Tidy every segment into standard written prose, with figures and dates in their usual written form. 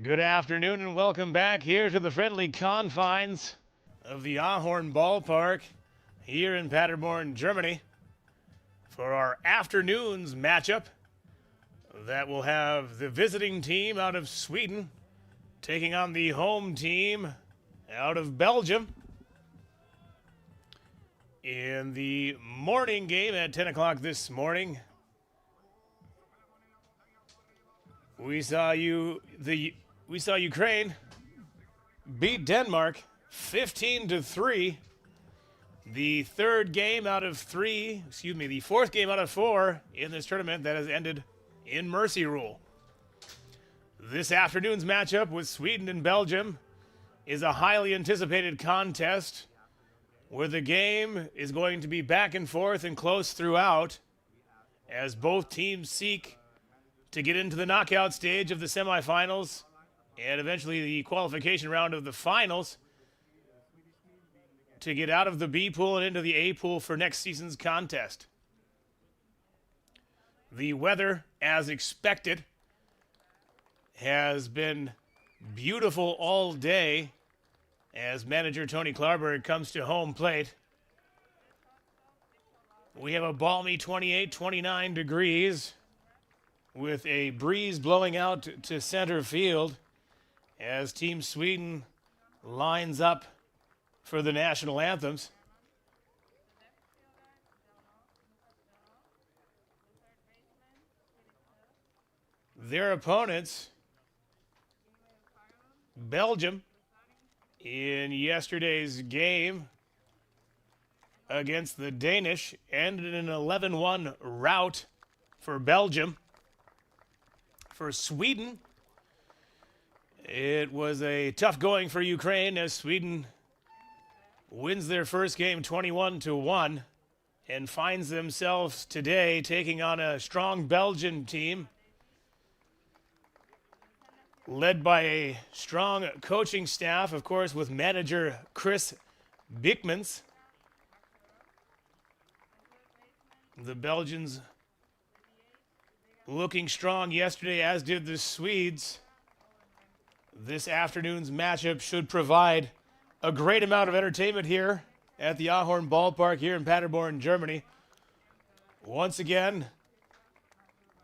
Good afternoon and welcome back here to the friendly confines of the Ahorn Ballpark here in Paderborn, Germany for our afternoon's matchup that will have the visiting team out of Sweden taking on the home team out of Belgium. In the morning game at 10 o'clock this morning, we saw Ukraine beat Denmark 15-3. The fourth game out of 4 in this tournament that has ended in mercy rule. This afternoon's matchup with Sweden and Belgium is a highly anticipated contest where the game is going to be back and forth and close throughout as both teams seek to get into the knockout stage of the semifinals and eventually the qualification round of the finals to get out of the B pool and into the A pool for next season's contest. The weather, as expected, has been beautiful all day as manager Tony Klarberg comes to home plate. We have a balmy 28-29 degrees with a breeze blowing out to center field as Team Sweden lines up for the national anthems. Their opponents, Belgium, in yesterday's game against the Danish, ended in an 11-1 rout for Belgium. For Sweden, it was a tough going for Ukraine as Sweden wins their first game 21-1 and finds themselves today taking on a strong Belgian team led by a strong coaching staff, of course, with manager Chris Bickmans. The Belgians looking strong yesterday, as did the Swedes. This afternoon's matchup should provide a great amount of entertainment here at the Ahorn Ballpark here in Paderborn, Germany. Once again,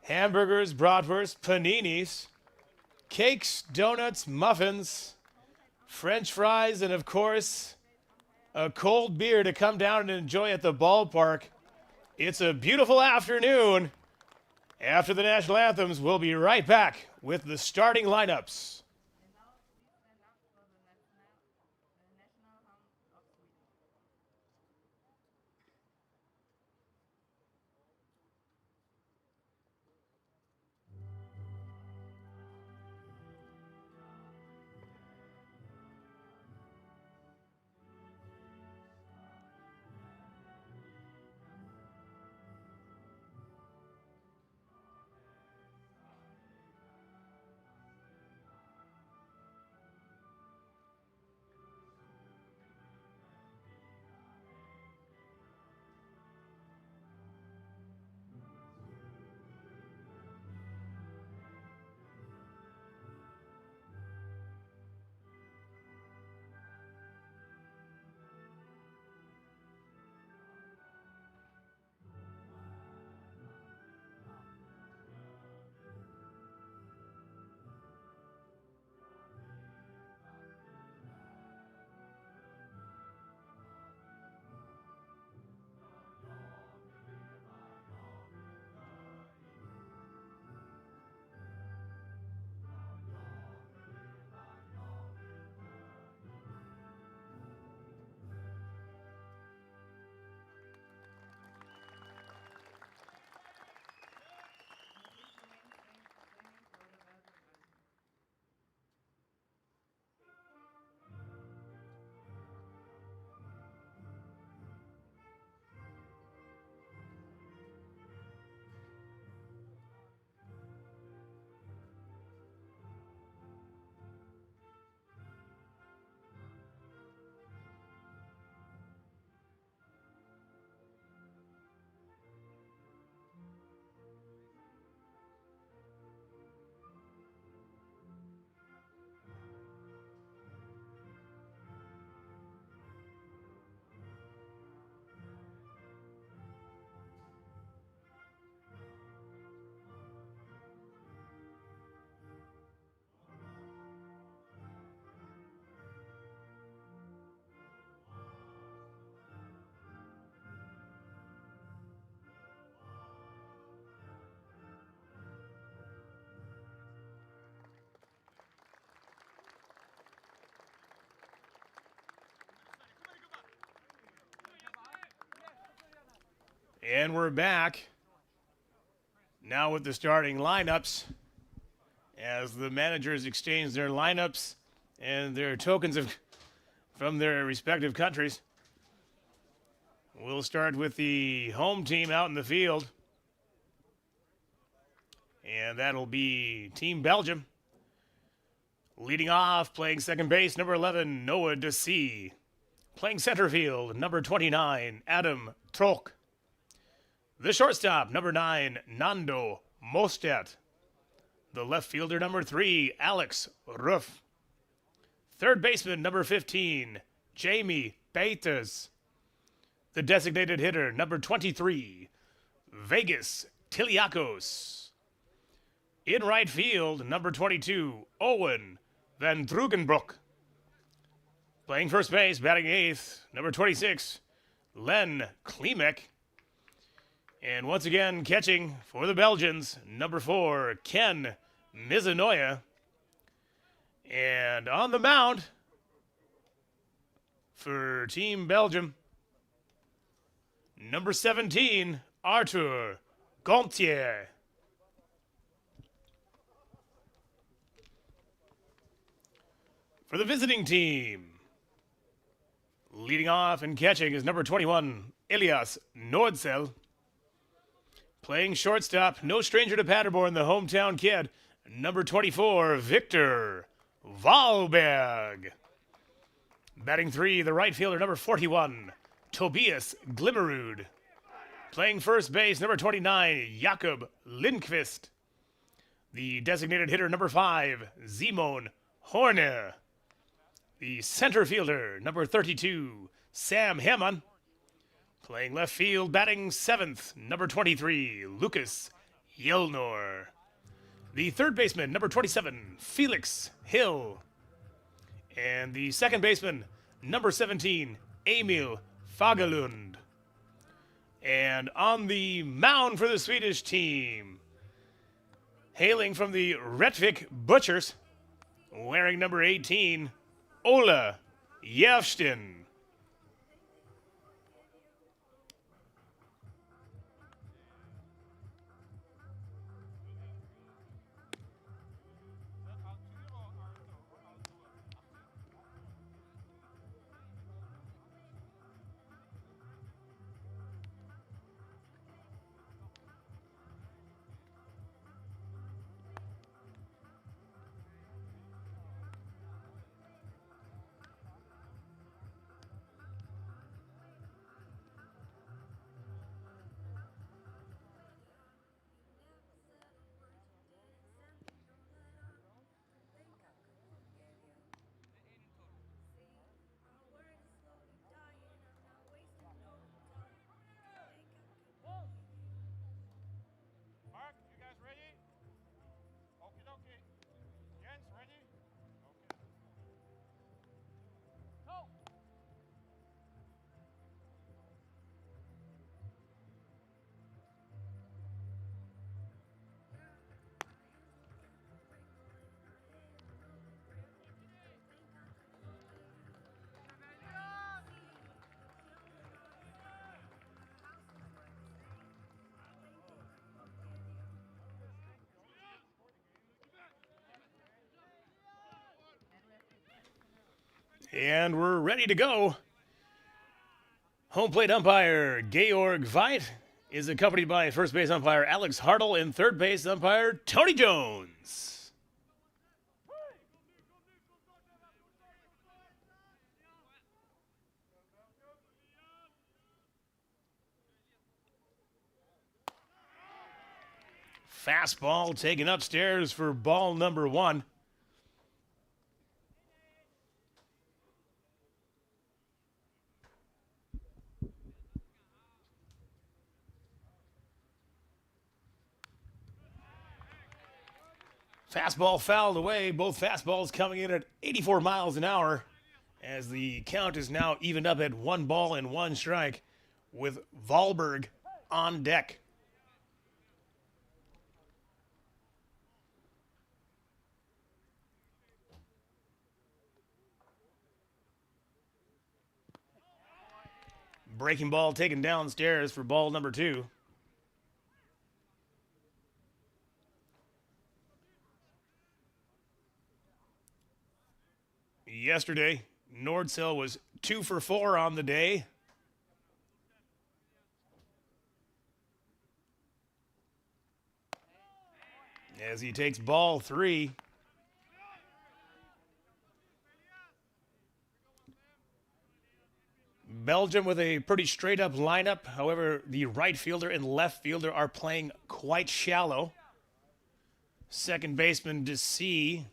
hamburgers, bratwurst, paninis, cakes, donuts, muffins, French fries, and of course, a cold beer to come down and enjoy at the ballpark. It's a beautiful afternoon. After the national anthems, we'll be right back with the starting lineups. And we're back now with the starting lineups as the managers exchange their lineups and their tokens from their respective countries. We'll start with the home team out in the field. And that'll be Team Belgium. Leading off, playing second base, number 11, Noah Dessy. Playing center field, number 29, Adam Trok. The shortstop, number 9, Nando Mostet. The left fielder, number 3, Alex Ruff. Third baseman, number 15, Jamie Peters. The designated hitter, number 23, Vegas Tiliakos. In right field, number 22, Owen Van Drugenbroek. Playing first base, batting eighth, number 26, Len Klimek. And once again, catching for the Belgians, number 4, Ken Mizanoya. And on the mound for Team Belgium, number 17, Arthur Gontier. For the visiting team, leading off and catching is number 21, Elias Nordsel. Playing shortstop, no stranger to Paderborn, the hometown kid, number 24, Victor Wahlberg. Batting three, the right fielder, number 41, Tobias Glimmerud. Playing first base, number 29, Jakob Lindqvist. The designated hitter, number 5, Simon Horner. The center fielder, number 32, Sam Hammond. Playing left field, batting seventh, number 23, Lucas Yelnor. The third baseman, number 27, Felix Hill. And the second baseman, number 17, Emil Fagerlund. And on the mound for the Swedish team, hailing from the Rättvik Butchers, wearing number 18, Ola Järvsten. And we're ready to go. Home plate umpire Georg Veit is accompanied by first base umpire Alex Hartle and third base umpire Tony Jones. Fastball taken upstairs for ball number 1. Fastball fouled away. Both fastballs coming in at 84 miles an hour as the count is now evened up at 1 ball and 1 strike with Wahlberg on deck. Breaking ball taken downstairs for ball number 2. Yesterday, Nordsell was 2 for 4 on the day. As he takes ball 3. Belgium with a pretty straight up lineup. However, the right fielder and left fielder are playing quite shallow. Second baseman to see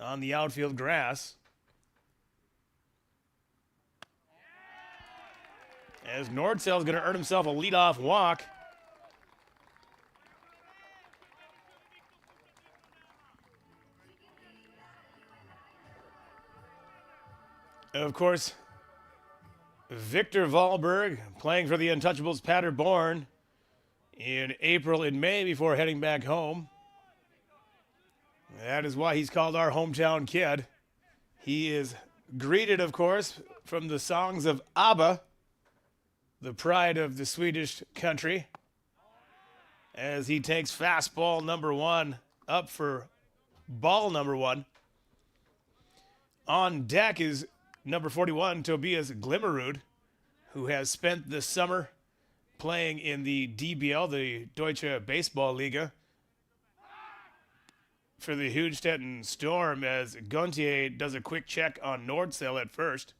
on the outfield grass. As Nordsell is going to earn himself a leadoff walk. Of course, Victor Wahlberg playing for the Untouchables Paderborn in April and May before heading back home. That is why he's called our hometown kid. He is greeted, of course, from the songs of ABBA, the pride of the Swedish country, as he takes fastball number 1 up for ball number 1. On deck is number 41, Tobias Glimmerud, who has spent the summer playing in the DBL, the Deutsche Baseball Liga, for the Hudstetten Storm, as Gontier does a quick check on Nordsell at first.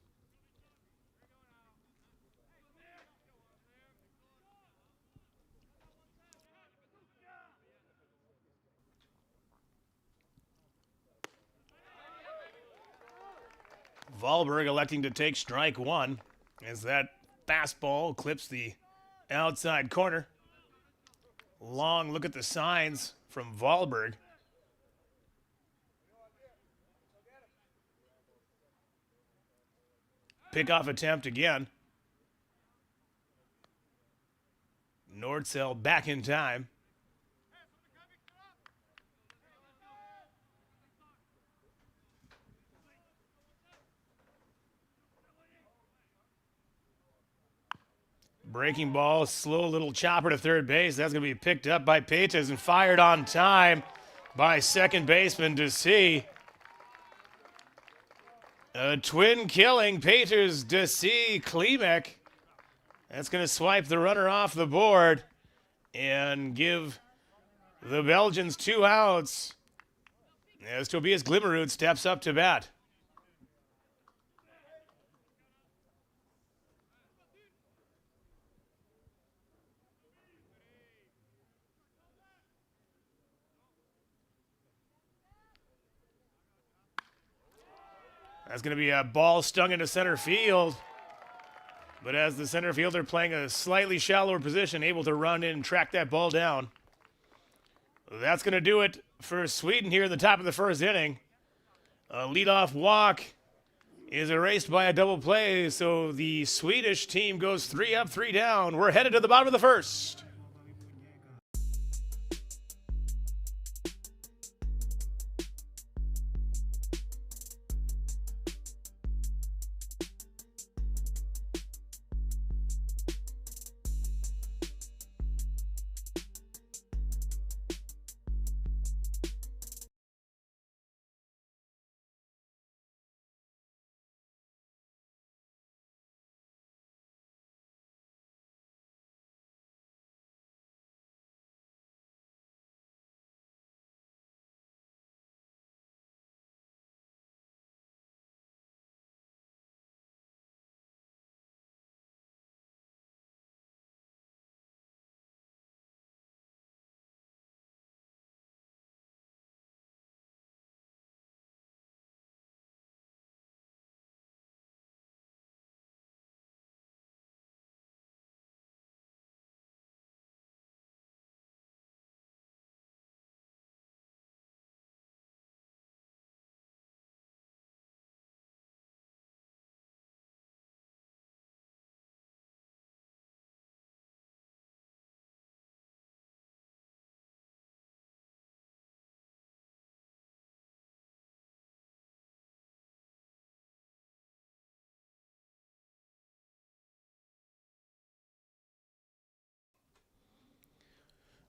Wahlberg electing to take strike 1 as that fastball clips the outside corner. Long look at the signs from Wahlberg. Pickoff attempt again. Nordsell back in time. Breaking ball, slow little chopper to third base. That's going to be picked up by Peters and fired on time by second baseman to see. A twin killing, Peters, Desi, Klimek. That's going to swipe the runner off the board and give the Belgians 2 outs as Tobias Glimmerud steps up to bat. That's going to be a ball stung into center field. But as the center fielder playing a slightly shallower position, able to run in and track that ball down. That's going to do it for Sweden here in the top of the first inning. A leadoff walk is erased by a double play, so the Swedish team goes 3 up, 3 down. We're headed to the bottom of the first.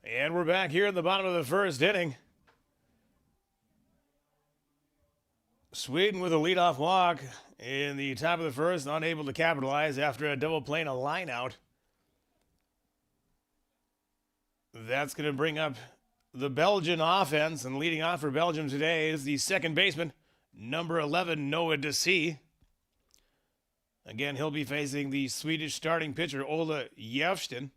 And we're back here in the bottom of the first inning. Sweden with a leadoff walk in the top of the first, unable to capitalize after a double play and a line out. That's going to bring up the Belgian offense, and leading off for Belgium today is the second baseman, number 11, Noah Desi. Again, he'll be facing the Swedish starting pitcher, Ola Jefsten,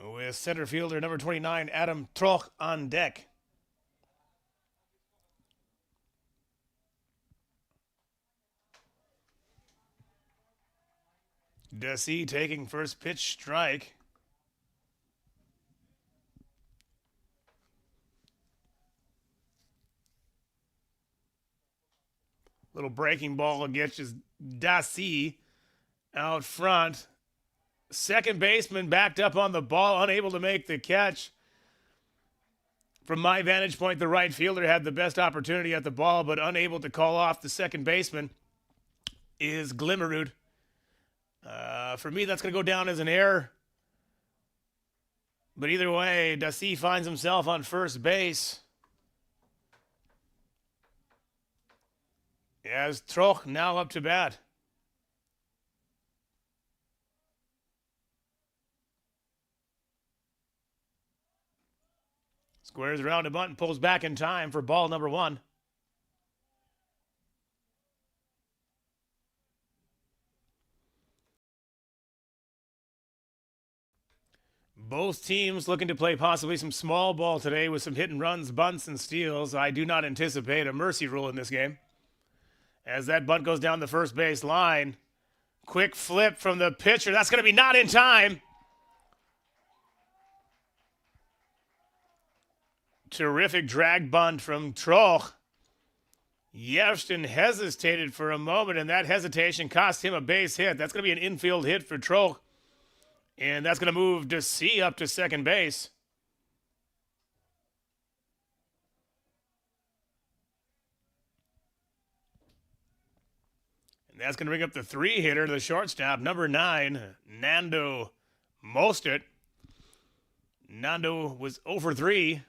with center fielder number 29, Adam Troch, on deck. Desi taking first pitch strike. Little breaking ball against Dasi out front. Second baseman backed up on the ball, unable to make the catch. From my vantage point, the right fielder had the best opportunity at the ball, but unable to call off the second baseman is Glimmerud. For me, that's going to go down as an error. But either way, Dasi finds himself on first base. As Troch now up to bat. Squares around a bunt and pulls back in time for ball number 1. Both teams looking to play possibly some small ball today with some hit and runs, bunts, and steals. I do not anticipate a mercy rule in this game. As that bunt goes down the first base line. Quick flip from the pitcher. That's going to be not in time. Terrific drag bunt from Troch. Jefsten hesitated for a moment, and that hesitation cost him a base hit. That's going to be an infield hit for Troch. And that's going to move Desi up to second base. And that's going to bring up the 3-hitter, the shortstop, number 9, Nando Mostert. Nando was 0 for 3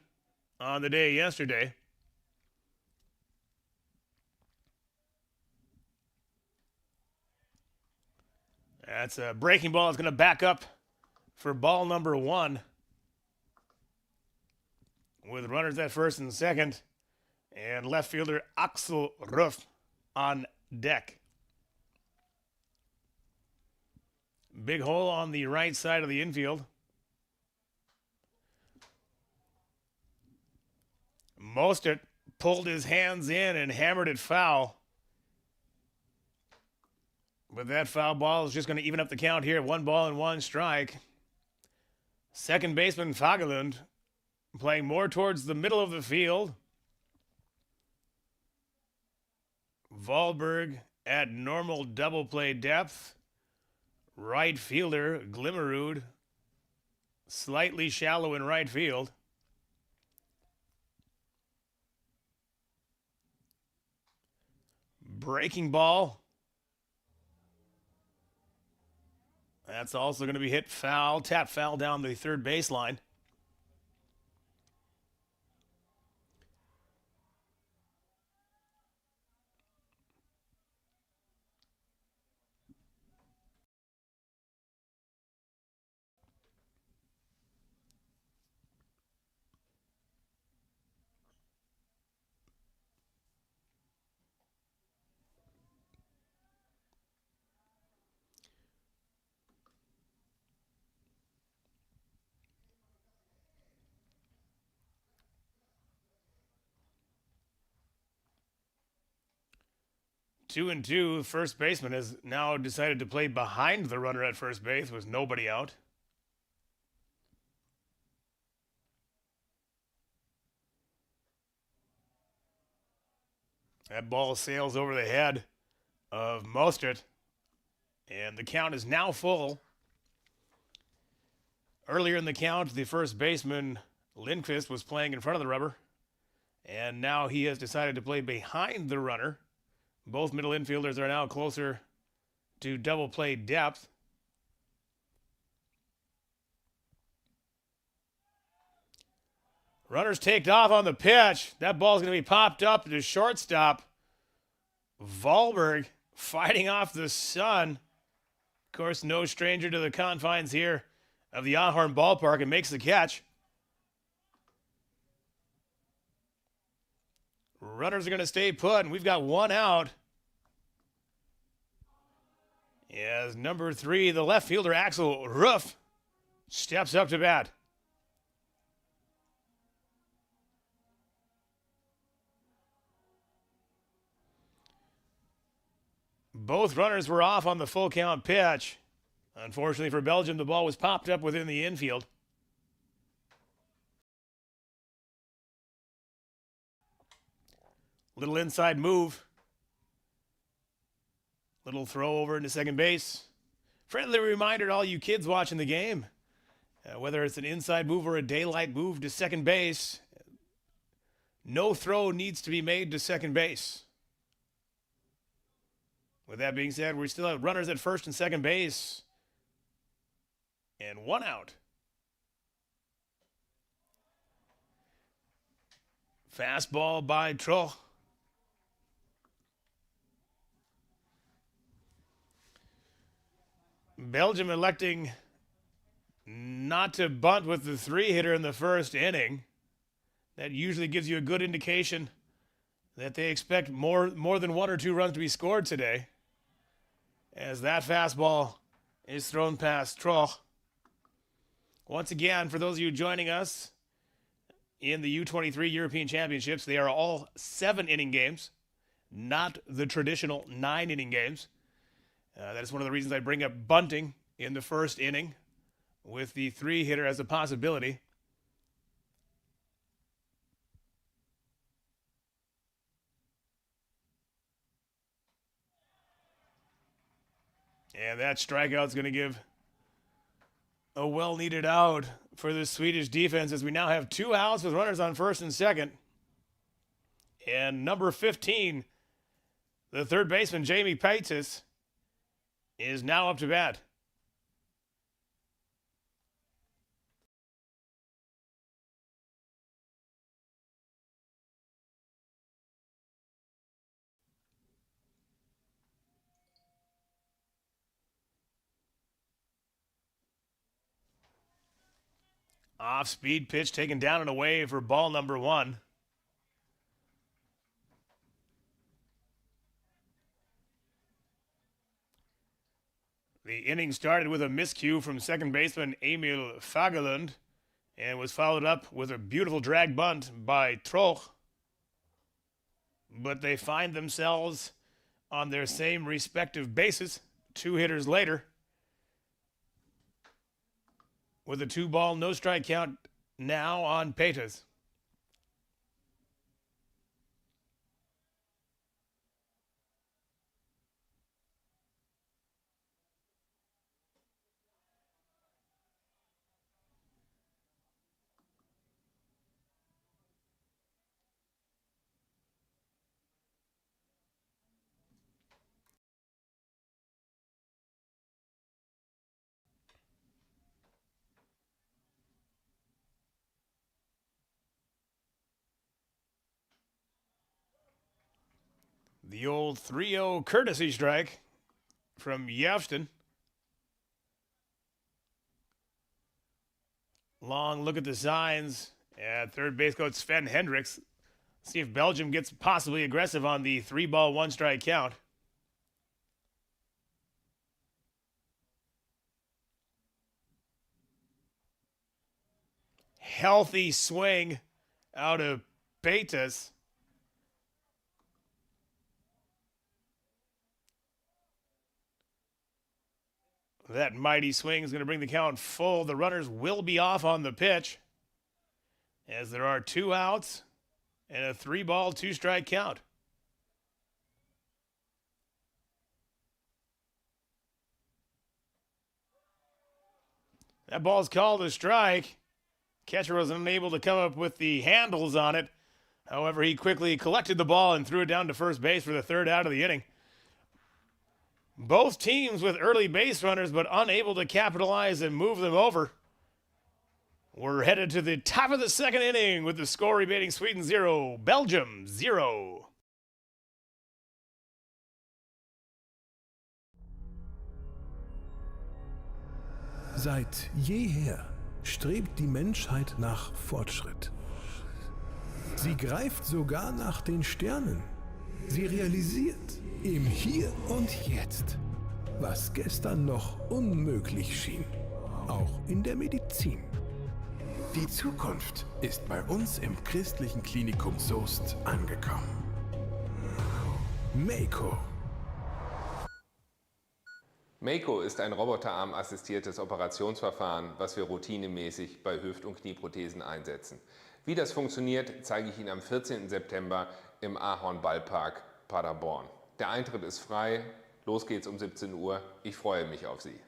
on the day yesterday. That's a breaking ball. It's going to back up for ball number 1. With runners at first and second. And left fielder Axel Ruff on deck. Big hole on the right side of the infield. Mostert pulled his hands in and hammered it foul. But that foul ball is just going to even up the count here. 1 ball and 1 strike. Second baseman Fagerlund playing more towards the middle of the field. Wahlberg at normal double play depth. Right fielder Glimmerud slightly shallow in right field. Breaking ball. That's also going to be hit foul, tap foul down the third baseline. Two and two, first baseman has now decided to play behind the runner at first base with nobody out. That ball sails over the head of Mostert, and the count is now full. Earlier in the count, the first baseman, Lindqvist, was playing in front of the rubber, and now he has decided to play behind the runner. Both middle infielders are now closer to double play depth. Runners take off on the pitch. That ball's going to be popped up to shortstop. Wahlberg fighting off the sun. Of course, no stranger to the confines here of the Ahorn ballpark, and makes the catch. Runners are going to stay put, and we've got one out. As number 3, the left fielder Axel Ruff steps up to bat. Both runners were off on the full count pitch. Unfortunately for Belgium, the ball was popped up within the infield. Little inside move. Little throw over into second base. Friendly reminder to all you kids watching the game. Whether it's an inside move or a daylight move to second base, no throw needs to be made to second base. With that being said, we still have runners at first and second base. And one out. Fastball by Troch. Belgium electing not to bunt with the 3-hitter in the first inning. That usually gives you a good indication that they expect more than 1 or 2 runs to be scored today. As that fastball is thrown past Troch. Once again, for those of you joining us in the U-23 European Championships, they are all 7-inning games, not the traditional 9-inning games. That is one of the reasons I bring up bunting in the first inning with the 3-hitter as a possibility. And that strikeout is going to give a well-needed out for the Swedish defense, as we now have 2 outs with runners on first and second. And number 15, the third baseman, Jamie Paitis, is now up to bat. Off-speed pitch taken down and away for ball number 1. The inning started with a miscue from second baseman Emil Fagerlund and was followed up with a beautiful drag bunt by Troch. But they find themselves on their same respective bases 2 hitters later, with a 2-ball, no-strike count now on Paitis. The old 3-0 courtesy strike from Yevston. Long look at the signs. At third base coach Sven Hendricks. See if Belgium gets possibly aggressive on the 3-ball, 1-strike count. Healthy swing out of Paitis. That mighty swing is going to bring the count full. The runners will be off on the pitch, as there are 2 outs and a 3-ball, 2-strike count. That ball's called a strike. Catcher was unable to come up with the handles on it. However, he quickly collected the ball and threw it down to first base for the 3rd out of the inning. Both teams with early base runners, but unable to capitalize and move them over. We're headed to the top of the second inning with the score remaining Sweden 0, Belgium 0. Seit jeher strebt die Menschheit nach Fortschritt. Sie greift sogar nach den Sternen. Sie realisiert im Hier und Jetzt, was gestern noch unmöglich schien, auch in der Medizin. Die Zukunft ist bei uns im christlichen Klinikum Soest angekommen. Mako. Mako ist ein roboterarm-assistiertes Operationsverfahren, was wir routinemäßig bei Hüft- und Knieprothesen einsetzen. Wie das funktioniert, zeige ich Ihnen am 14. September im Ahorn-Ballpark Paderborn. Der Eintritt ist frei, los geht's um 17 Uhr. Ich freue mich auf Sie.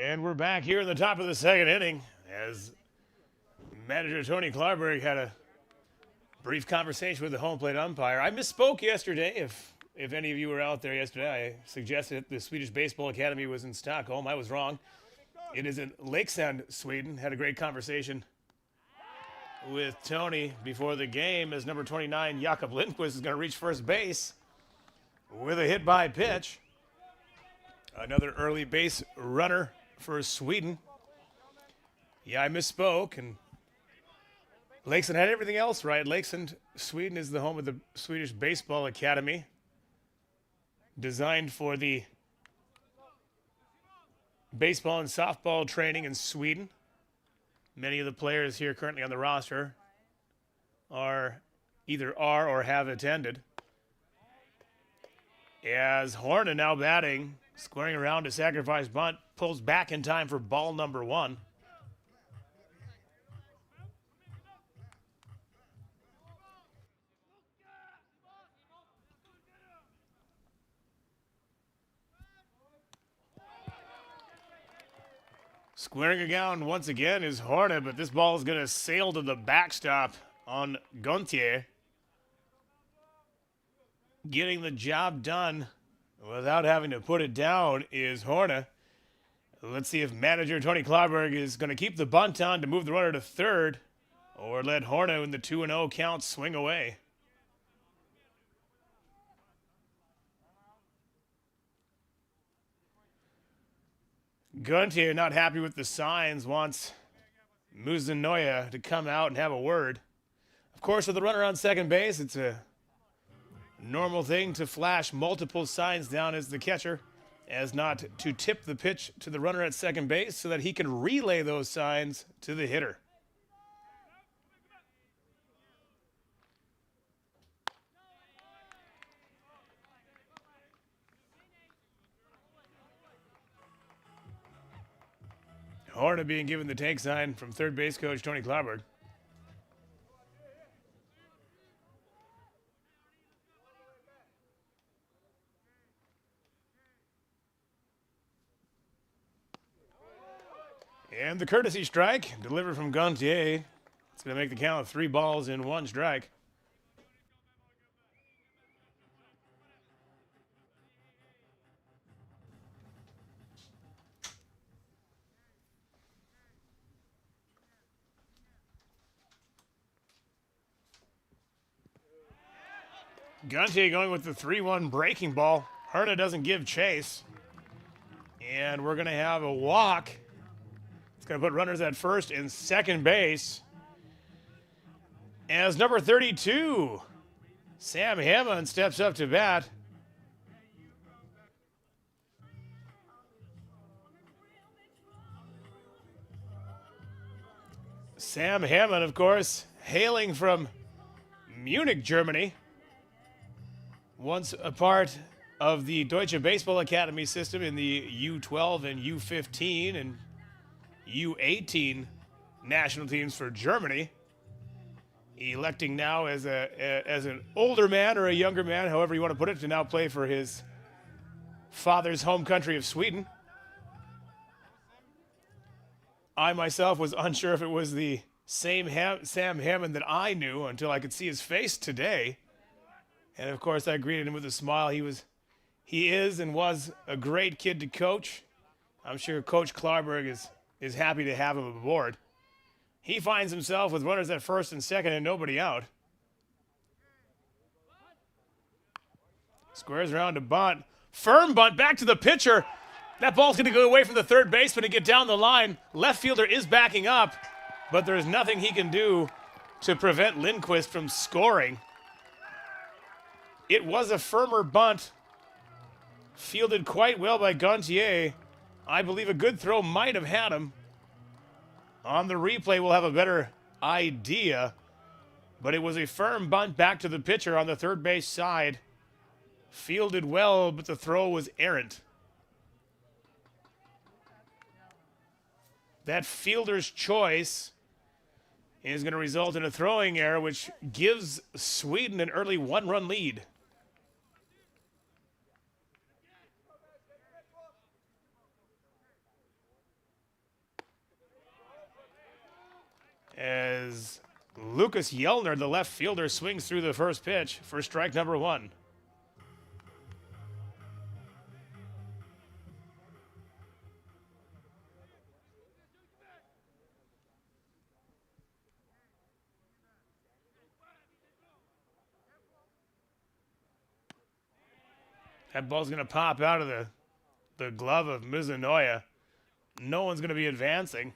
And we're back here in the top of the second inning as manager Tony Klarberg had a brief conversation with the home plate umpire. I misspoke yesterday. If any of you were out there yesterday, I suggested the Swedish Baseball Academy was in Stockholm. I was wrong. It is in Leksand, Sweden. Had a great conversation with Tony before the game as number 29, Jakob Lindquist, is going to reach first base with a hit by pitch. Another early base runner for Sweden. Yeah, I misspoke, and Leksand had everything else right. Leksand, Sweden, is the home of the Swedish Baseball Academy, designed for the baseball and softball training in Sweden. Many of the players here currently on the roster either are or have attended. As Horna now batting, squaring around to sacrifice bunt, pulls back in time for ball number 1. Squaring around once again is Horna, but this ball is going to sail to the backstop on Gontier. Getting the job done without having to put it down is Horna. Let's see if manager Tony Klarberg is going to keep the bunt on to move the runner to third, or let Horna in the 2-0 count swing away. Guntier, not happy with the signs, wants Muzanoya to come out and have a word. Of course, with the runner on second base, it's a normal thing to flash multiple signs down as the catcher, as not to tip the pitch to the runner at second base so that he can relay those signs to the hitter. Horna being given the take sign from third base coach Tony Klarberg. And the courtesy strike delivered from Gontier. It's going to make the count of 3 balls and 1 strike. Gontier going with the 3-1 breaking ball. Herna doesn't give chase. And we're going to have a walk. It's going to put runners at first and second base. As number 32, Sam Hammond steps up to bat. Sam Hammond, of course, hailing from Munich, Germany. Once a part of the Deutsche Baseball Academy system in the U12 and U15 and U18 national teams for Germany. Electing now as an older man or a younger man, however you want to put it, to now play for his father's home country of Sweden. I myself was unsure if it was the same Sam Hammond that I knew until I could see his face today. And of course I greeted him with a smile. He is and was a great kid to coach. I'm sure Coach Klarberg is happy to have him aboard. He finds himself with runners at first and second and nobody out. Squares around to bunt. Firm bunt back to the pitcher. That ball's going to go away from the third baseman and get down the line. Left fielder is backing up, but there's nothing he can do to prevent Lindquist from scoring. It was a firmer bunt, fielded quite well by Gontier. I believe a good throw might have had him. On the replay, we'll have a better idea, but it was a firm bunt back to the pitcher on the third base side. Fielded well, but the throw was errant. That fielder's choice is going to result in a throwing error, which gives Sweden an early one-run lead. As Lucas Yellner, the left fielder, swings through the first pitch for strike number one. That ball's going to pop out of the glove of Mizunoya. No one's going to be advancing.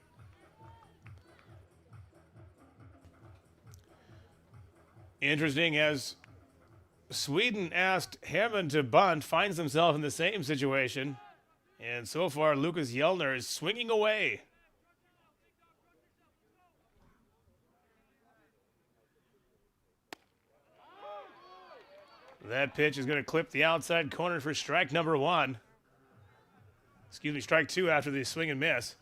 Interesting, as Sweden asked Hammond to bunt, finds himself in the same situation. And so far, Lucas Yellner is swinging away. That pitch is going to clip the outside corner for strike number one. Excuse me, strike two after the swing and miss.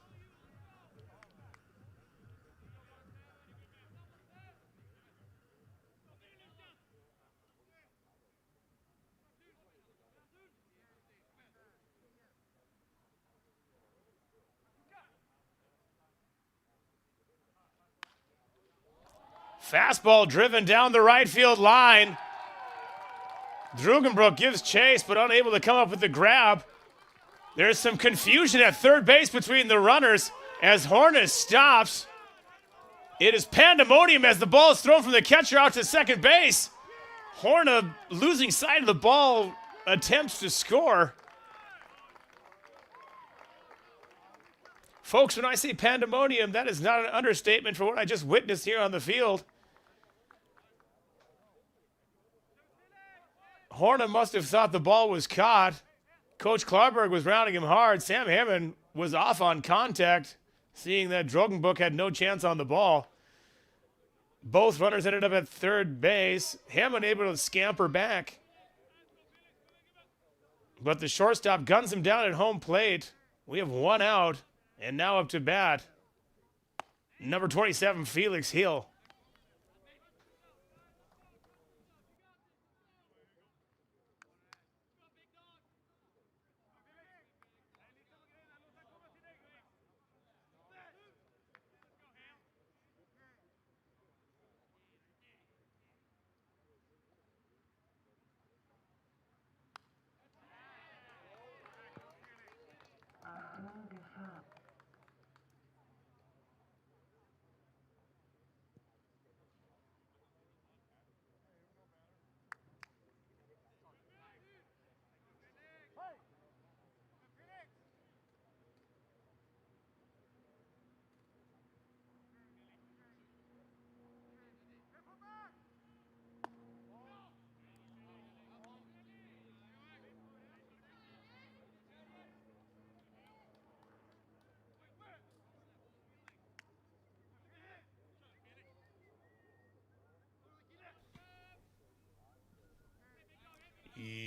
Fastball driven down the right field line. Drugenbrook gives chase, but unable to come up with the grab. There's some confusion at third base between the runners as Hornus stops. It is pandemonium as the ball is thrown from the catcher out to second base. Horna, losing sight of the ball, attempts to score. Folks, when I say pandemonium, that is not an understatement for what I just witnessed here on the field. Horna must have thought the ball was caught. Coach Klarberg was rounding him hard. Sam Hammond was off on contact, seeing that Drogenbook had no chance on the ball. Both runners ended up at third base. Hammond able to scamper back. But the shortstop guns him down at home plate. We have one out, and now up to bat, number 27, Felix Hill.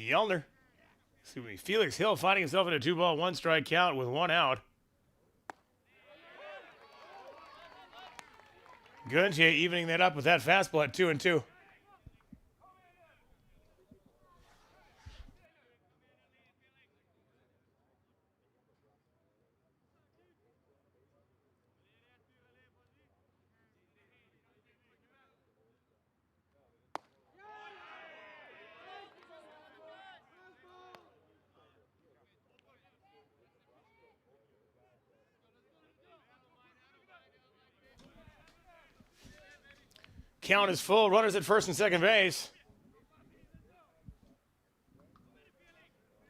Yellner. Felix Hill finding himself in a 2-ball, 1-strike count with 1 out. Guntier evening that up with that fastball at 2-2. Count is full. Runners at first and second base.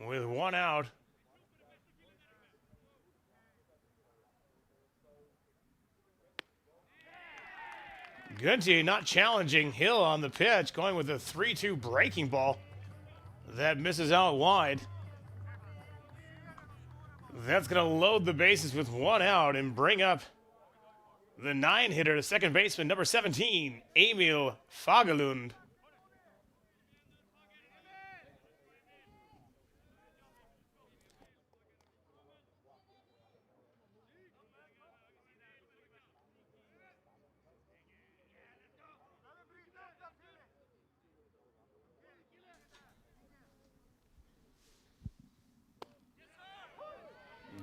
With 1 out. Guntier not challenging Hill on the pitch, going with a 3-2 breaking ball that misses out wide. That's going to load the bases with 1 out and bring up the 9-hitter to second baseman, number 17, Emil Fagerlund.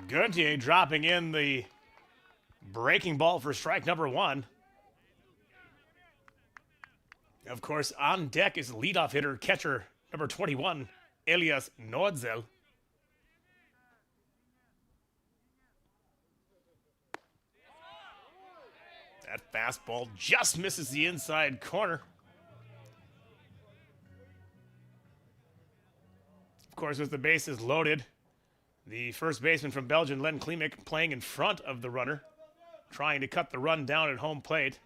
Guntier dropping in the breaking ball for strike number 1. Of course, on deck is leadoff hitter, catcher number 21, Elias Nordzel. That fastball just misses the inside corner. Of course, with the bases loaded, the first baseman from Belgium, Len Klimek, playing in front of the runner, trying to cut the run down at home plate.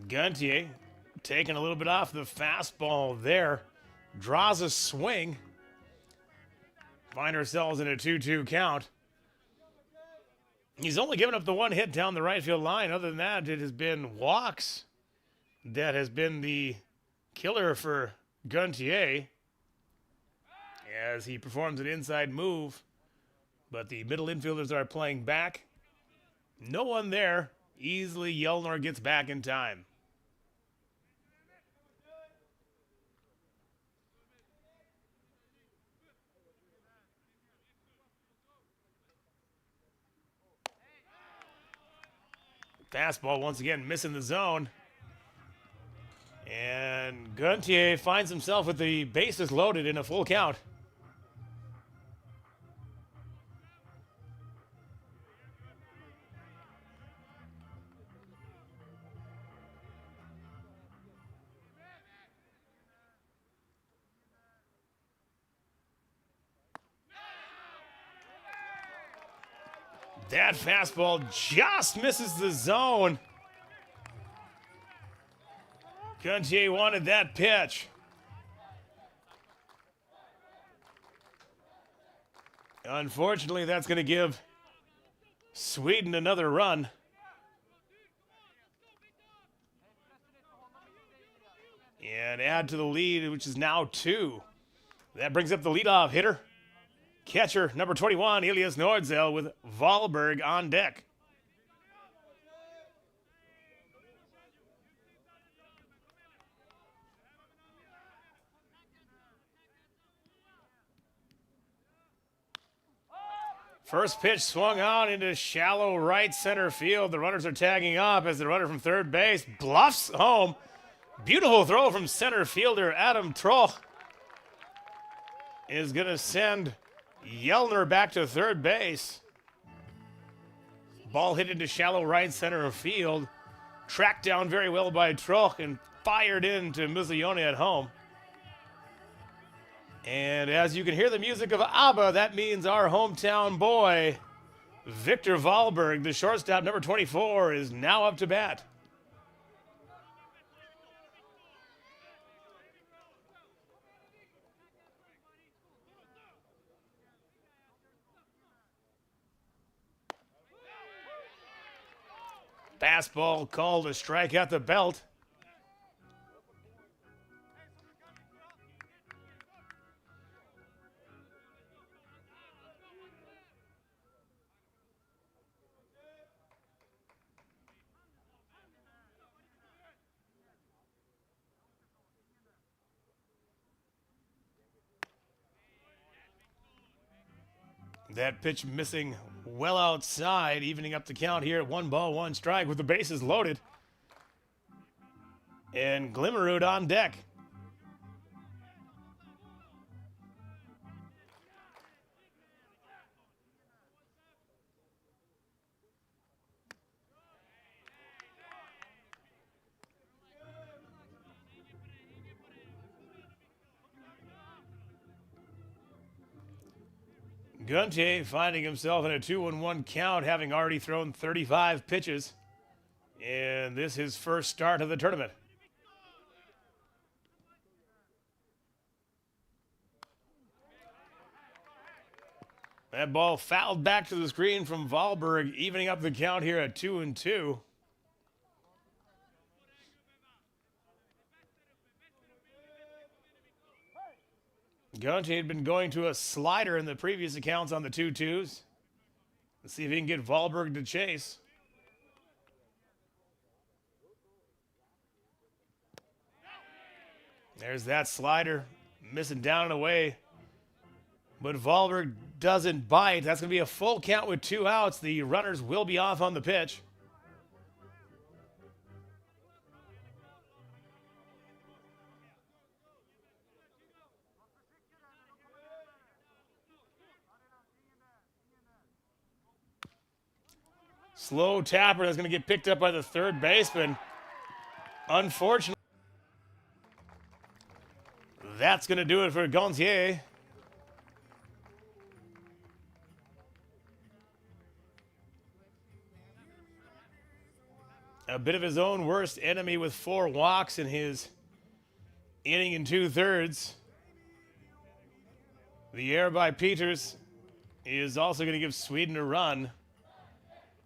Guntier taking a little bit off the fastball there. Draws a swing. Find ourselves in a 2-2 count. He's only given up the 1 hit down the right field line. Other than that, it has been walks that has been the killer for Guntier as he performs an inside move. But the middle infielders are playing back. No one there. Easily, Yellner gets back in time. Fastball once again missing the zone. And Guntier finds himself with the bases loaded in a full count. That fastball just misses the zone. Guntier wanted that pitch. Unfortunately, that's going to give Sweden another run. And add to the lead, which is now 2. That brings up the leadoff hitter. Catcher, number 21, Elias Nordzel, with Wahlberg on deck. First pitch swung out into shallow right center field. The runners are tagging up as the runner from third base bluffs home. Beautiful throw from center fielder Adam Troch is going to send Yellner back to third base. Ball hit into shallow right center field. Tracked down very well by Troch and fired into Muzione at home. And as you can hear the music of ABBA, that means our hometown boy, Victor Wahlberg, the shortstop, number 24, is now up to bat. Fastball called a strike at the belt. That pitch missing well outside, evening up the count here at 1-1 with the bases loaded. And Glimmerud on deck. Gunte finding himself in a 2-1 count, having already thrown 35 pitches. And this is his first start of the tournament. That ball fouled back to the screen from Wahlberg, evening up the count here at 2-2. Gunte had been going to a slider in the previous accounts on the 2-2s. Let's see if he can get Wahlberg to chase. There's that slider, missing down and away. But Wahlberg doesn't bite. That's going to be a full count with 2 outs. The runners will be off on the pitch. Slow tapper that's going to get picked up by the third baseman. Unfortunately, that's going to do it for Gontier. A bit of his own worst enemy with 4 walks in his inning and 2/3. The error by Peters is also going to give Sweden a run.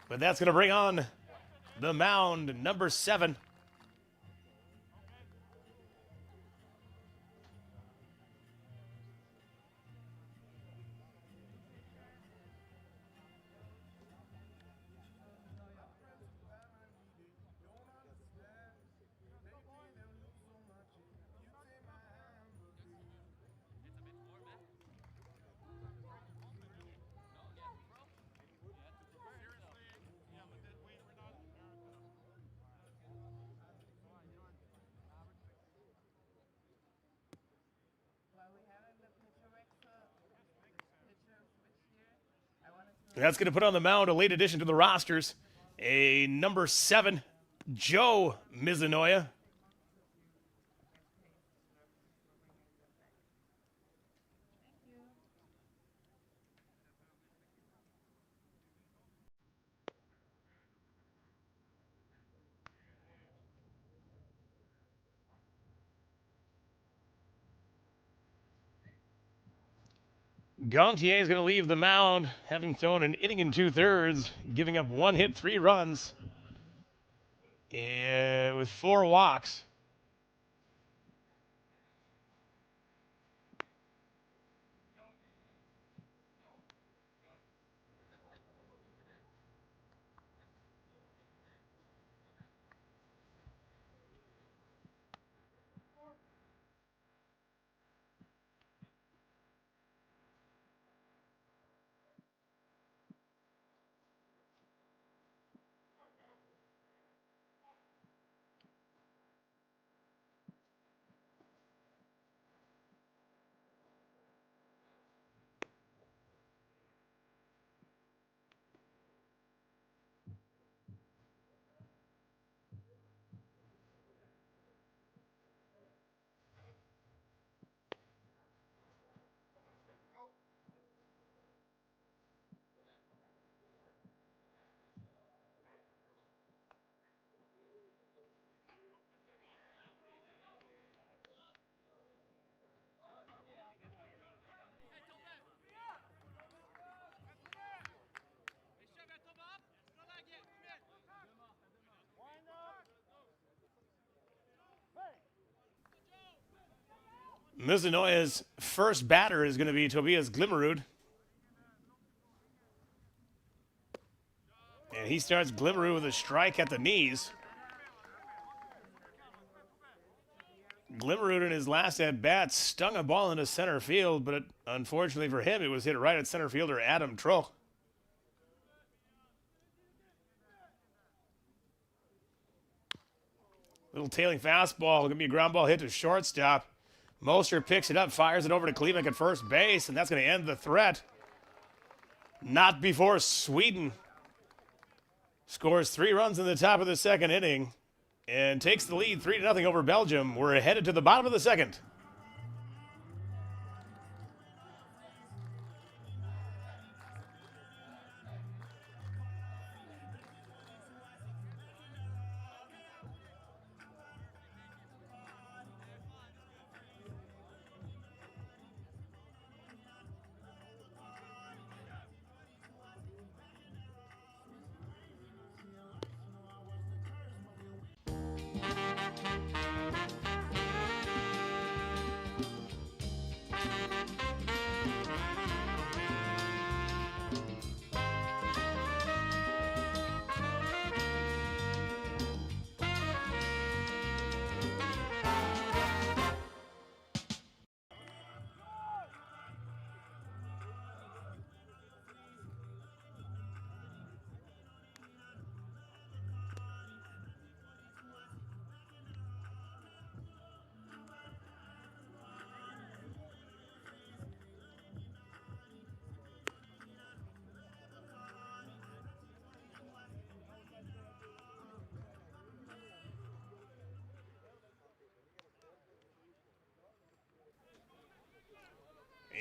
But that's going to bring on the mound, number 7. That's going to put on the mound a late addition to the rosters, a number 7, Joe Mizunoya. Gontier is going to leave the mound, having thrown an inning and 2/3, giving up 1 hit, 3 runs, and with 4 walks. Mizunoya's first batter is going to be Tobias Glimmerud. And he starts Glimmerud with a strike at the knees. Glimmerud in his last at-bat stung a ball into center field, but unfortunately for him, it was hit right at center fielder Adam Troch. Little tailing fastball, going to be a ground ball hit to shortstop. Moster picks it up, fires it over to Klimek at first base, and that's going to end the threat. Not before Sweden scores 3 runs in the top of the second inning and takes the lead 3-0 over Belgium. We're headed to the bottom of the second.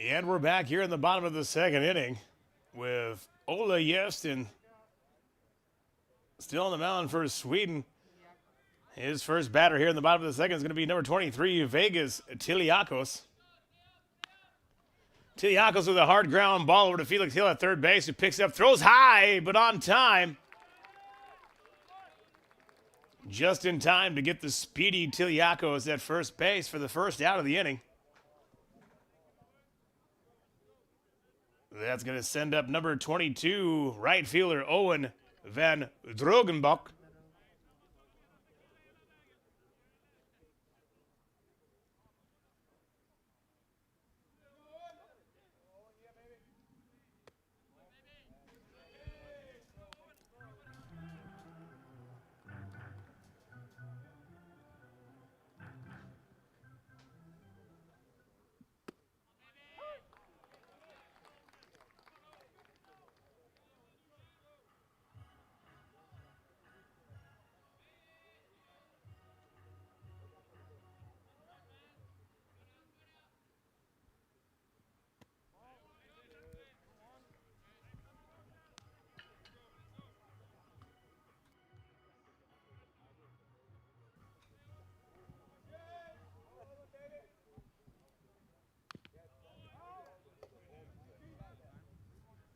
And we're back here in the bottom of the second inning with Ola Jestin still on the mound for Sweden. His first batter here in the bottom of the second is going to be number 23, Vegas Tiliakos. Tiliakos with a hard ground ball over to Felix Hill at third base, who picks it up, throws high, but on time. Just in time to get the speedy Tiliakos at first base for the first out of the inning. That's going to send up number 22, right fielder Owen van Drogenbach.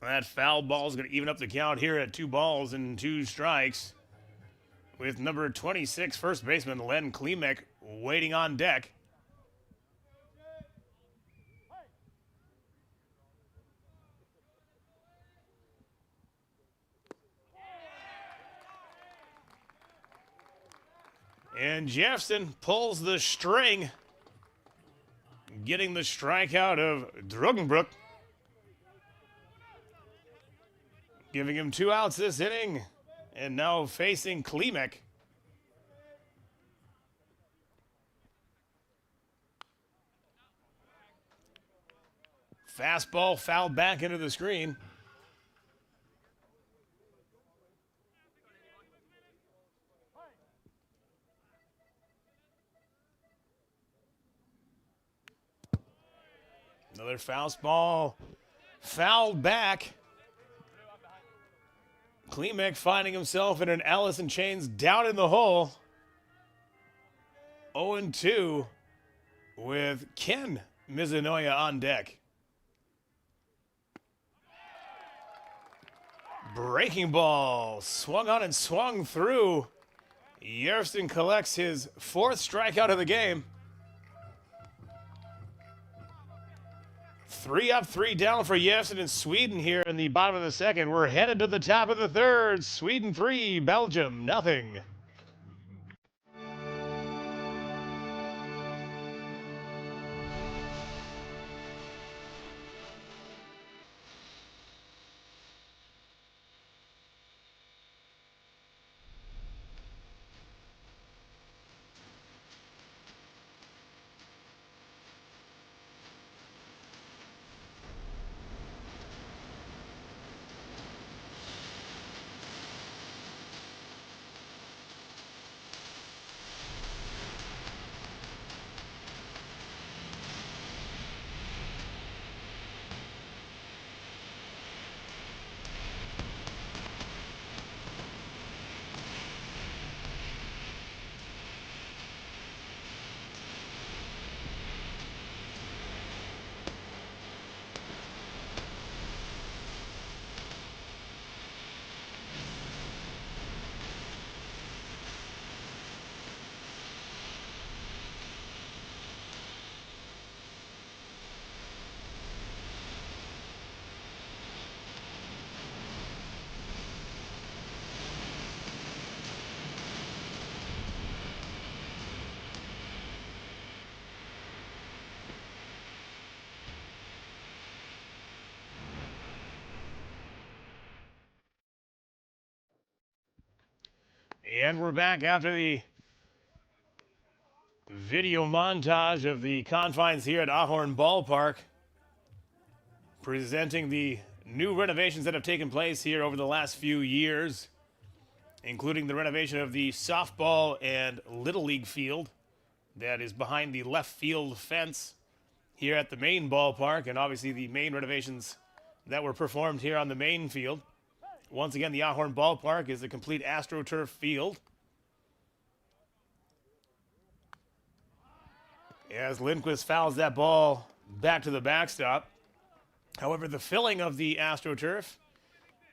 That foul ball is going to even up the count here at 2 balls and 2 strikes, with number 26 first baseman Len Klimek waiting on deck. And Jefferson pulls the string, getting the strikeout of Drogenbrook, giving him 2 outs this inning, and now facing Klimek. Fastball fouled back into the screen. Another fastball fouled back. Klimek finding himself in an Alice in Chains down in the hole. 0-2 with Ken Mizunoya on deck. Breaking ball, swung on and swung through. Yerfston collects his 4th strikeout of the game. 3 up, 3 down for Jessen and Sweden here in the bottom of the second. We're headed to the top of the third. Sweden 3, Belgium nothing. And we're back after the video montage of the confines here at Ahorn Ballpark, presenting the new renovations that have taken place here over the last few years, including the renovation of the softball and Little League field that is behind the left field fence here at the main ballpark, and obviously the main renovations that were performed here on the main field. Once again, the Ahorn Ballpark is a complete AstroTurf field. As Lindquist fouls that ball back to the backstop. However, the filling of the AstroTurf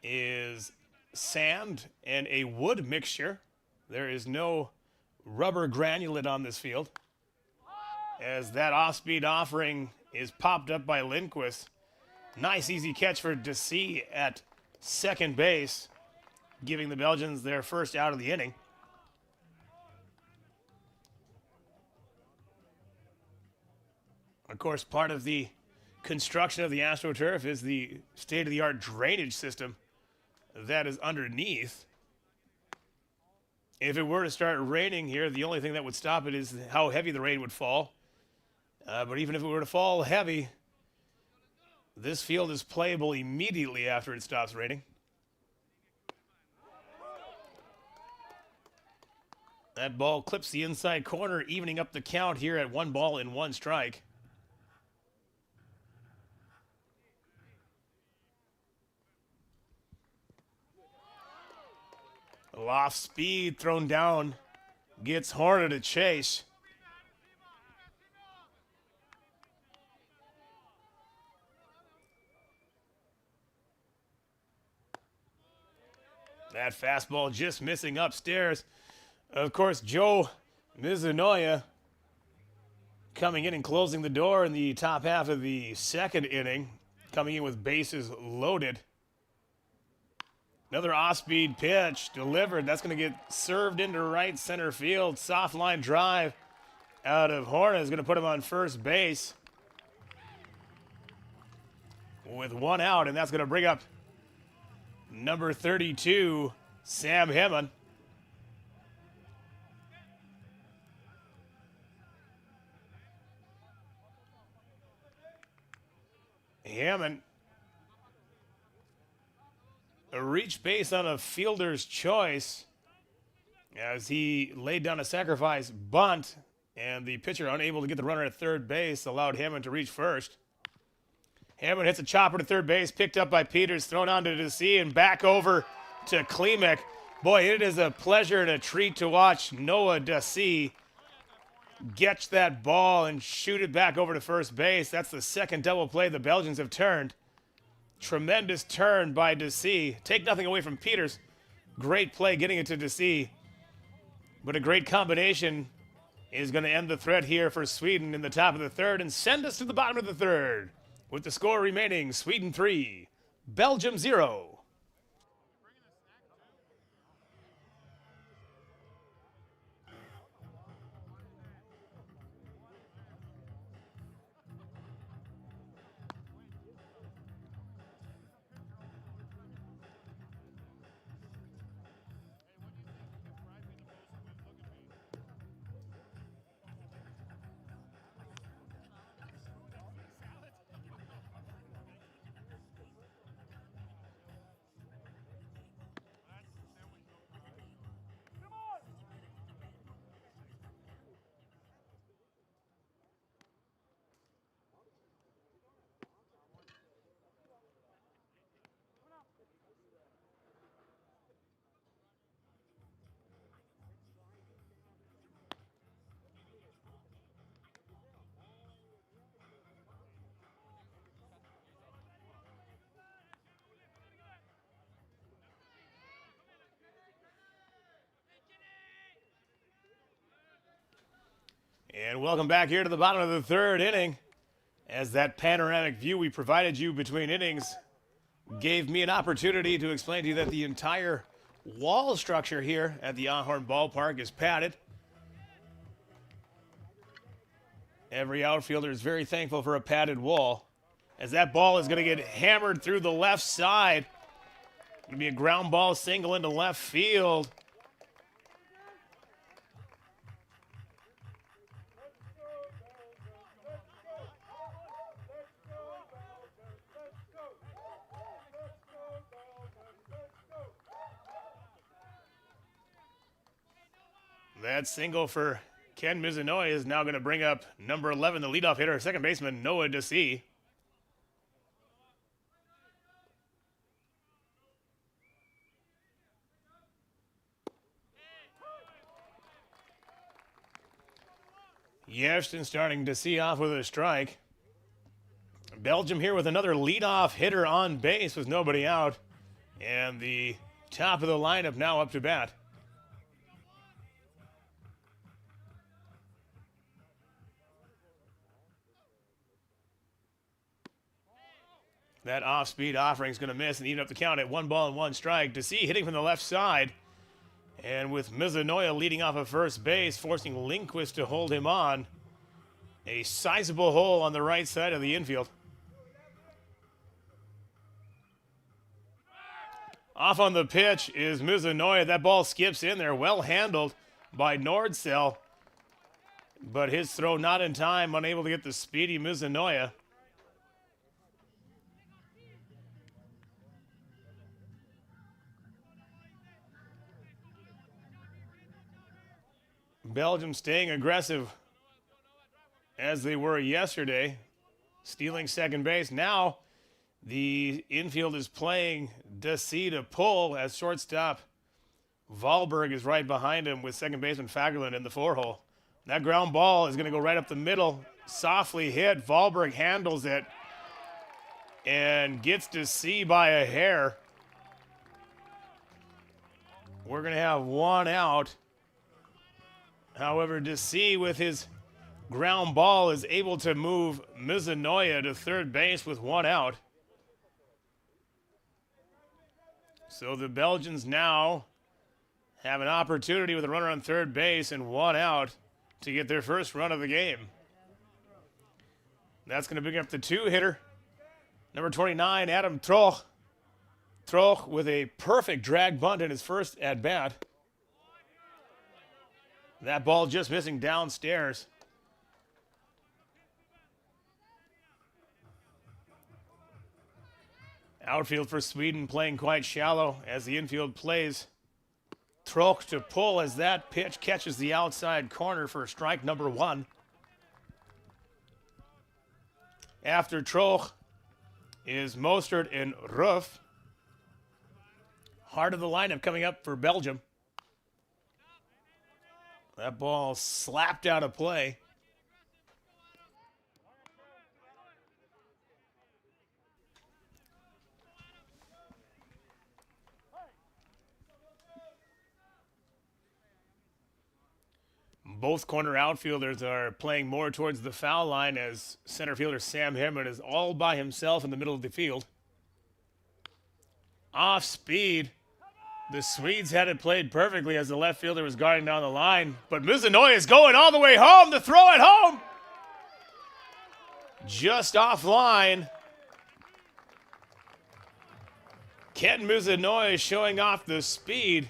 is sand and a wood mixture. There is no rubber granulate on this field. As that off-speed offering is popped up by Lindquist. Nice easy catch for DeC at second base, giving the Belgians their first out of the inning. Of course, part of the construction of the AstroTurf is the state-of-the-art drainage system that is underneath. If it were to start raining here, the only thing that would stop it is how heavy the rain would fall. But even if it were to fall heavy, this field is playable immediately after it stops raining. That ball clips the inside corner, evening up the count here at 1 ball and 1 strike. Off speed thrown down, gets Horner to chase. That fastball just missing upstairs. Of course, Joe Mizunoya coming in and closing the door in the top half of the second inning, coming in with bases loaded. Another off-speed pitch delivered. That's going to get served into right center field. Soft line drive out of Horner is going to put him on first base with 1 out, and that's going to bring up number 32, Sam Hammond. Hammond, a reach base on a fielder's choice as he laid down a sacrifice bunt, and the pitcher, unable to get the runner at third base, allowed Hammond to reach first. Hammond hits a chopper to third base, picked up by Peters, thrown on to DeC, and back over to Klimek. Boy, it is a pleasure and a treat to watch Noah DeC get that ball and shoot it back over to first base. That's the second double play the Belgians have turned. Tremendous turn by DeC. Take nothing away from Peters. Great play getting it to DeC. But a great combination is going to end the threat here for Sweden in the top of the third and send us to the bottom of the third. With the score remaining, Sweden 3, Belgium 0. And welcome back here to the bottom of the third inning, as that panoramic view we provided you between innings gave me an opportunity to explain to you that the entire wall structure here at the Ahorn Ballpark is padded. Every outfielder is very thankful for a padded wall, as that ball is going to get hammered through the left side. Going to be a ground ball single into left field. That single for Ken Mizunoy is now going to bring up number 11, the leadoff hitter, second baseman Noah DeCee. Yevston starting DeCee off with a strike. Belgium here with another leadoff hitter on base with nobody out. And the top of the lineup now up to bat. That off-speed offering is going to miss and even up the count at 1-1 DeCee hitting from the left side. And with Mizunoya leading off of first base, forcing Lindquist to hold him on. A sizable hole on the right side of the infield. Off on the pitch is Mizunoya. That ball skips in there. Well handled by Nordsell. But his throw not in time, unable to get the speedy Mizunoya. Belgium staying aggressive as they were yesterday, stealing second base. Now the infield is playing DeCee to pull as shortstop. Wahlberg is right behind him with second baseman Fagerlund in the four-hole. That ground ball is going to go right up the middle, softly hit. Wahlberg handles it and gets DeCee by a hair. We're going to have one out. However, DeCee with his ground ball is able to move Mizunoya to third base with one out. So the Belgians now have an opportunity with a runner on third base and one out to get their first run of the game. That's going to bring up the two-hitter, number 29, Adam Troch. Troch with a perfect drag bunt in his first at-bat. That ball just missing downstairs. Outfield for Sweden playing quite shallow as the infield plays Troch to pull as that pitch catches the outside corner for strike number one. After Troch is Mostert and Ruff. Heart of the lineup coming up for Belgium. That ball slapped out of play. Both corner outfielders are playing more towards the foul line as center fielder Sam Herman is all by himself in the middle of the field. Off speed. The Swedes had it played perfectly as the left fielder was guarding down the line. But Mizunoya is going all the way home. The throw at home. Just offline. Ken Mizunoya showing off the speed.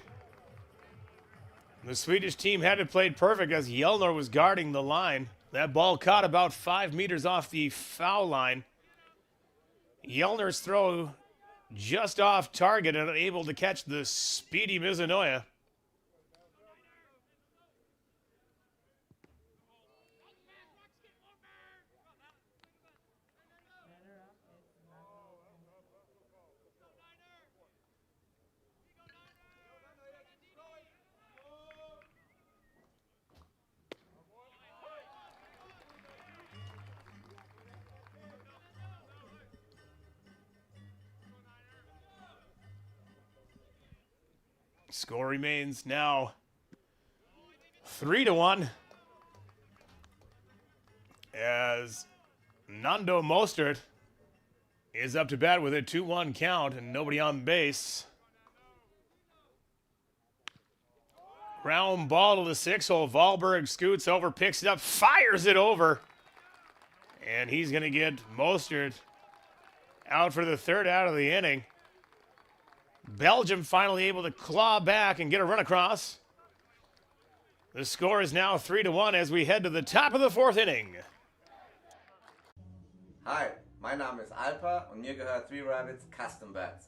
The Swedish team had it played perfect as Yellner was guarding the line. That ball caught about 5 meters off the foul line. Yellner's throw just off target and unable to catch the speedy Mizunoya. Score remains now 3-1 as Nando Mostert is up to bat with a 2-1 count and nobody on base. Ground ball to the 6-hole. Wahlberg scoots over, picks it up, fires it over. And he's going to get Mostert out for the third out of the inning. Belgium finally able to claw back and get a run across. The score is now 3-1 as we head to the top of the fourth inning. Hi, mein Name ist Alpa und mir gehört Three Rabbits Custom Bats.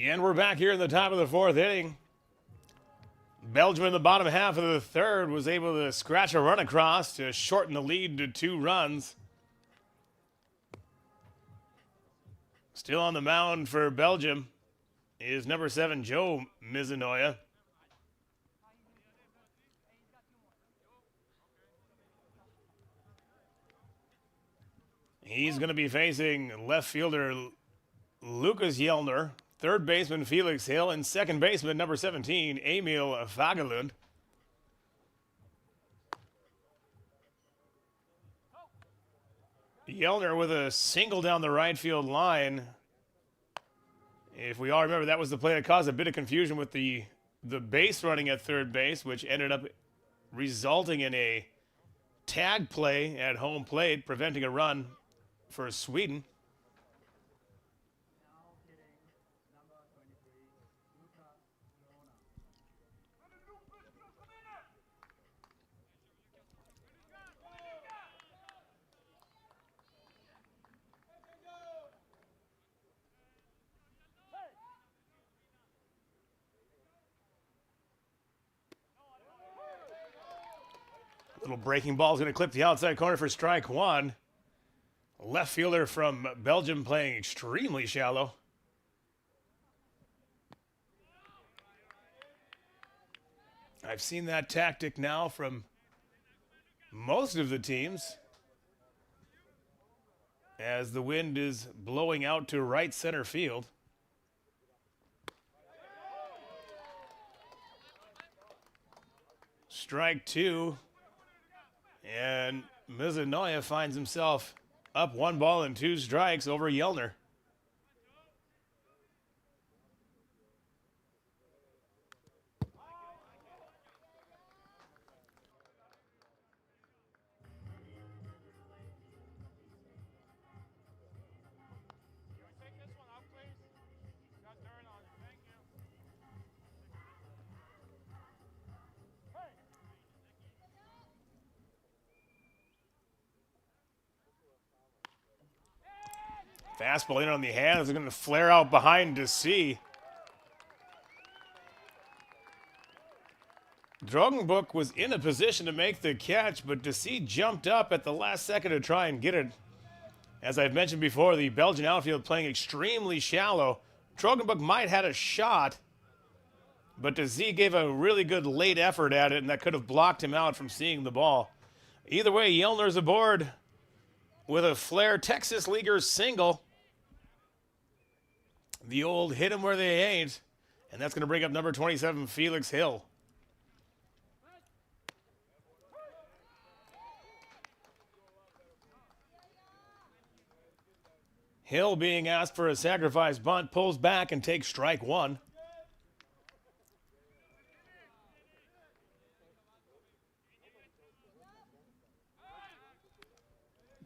And we're back here in the top of the fourth inning. Belgium in the bottom half of the third was able to scratch a run across to shorten the lead to 2 runs. Still on the mound for Belgium is number 7, Joe Mizunoya. He's going to be facing left fielder Lucas Yellner, third baseman Felix Hill, and second baseman number 17, Emil Fagerlund. Yellner with a single down the right field line. If we all remember, that was the play that caused a bit of confusion with the base running at third base, which ended up resulting in a tag play at home plate, preventing a run for Sweden. Little breaking ball is going to clip the outside corner for strike one. Left fielder from Belgium playing extremely shallow. I've seen that tactic now from most of the teams as the wind is blowing out to right center field. Strike two. And Mizunoya finds himself up 1 ball and 2 strikes over Yellner. Fastball in on the hands. They're going to flare out behind to see. Drogenbook was in a position to make the catch, but DeC jumped up at the last second to try and get it. As I've mentioned before, the Belgian outfield playing extremely shallow. Drogenbook might have had a shot, but DeC gave a really good late effort at it, and that could have blocked him out from seeing the ball. Either way, Yellner's aboard with a Flair Texas Leaguers single. The old hit 'em where they ain't, and that's going to bring up number 27, Felix Hill. Hill, being asked for a sacrifice bunt, pulls back and takes strike one.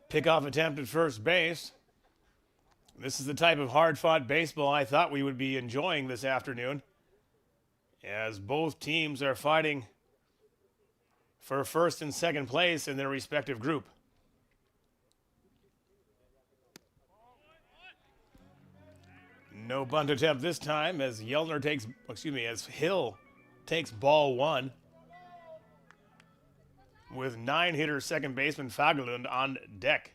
Pickoff attempt at first base. This is the type of hard-fought baseball I thought we would be enjoying this afternoon, as both teams are fighting for first and second place in their respective group. No bunt attempt this time as as Hill takes ball one, with 9-hitter second baseman Fagerlund on deck.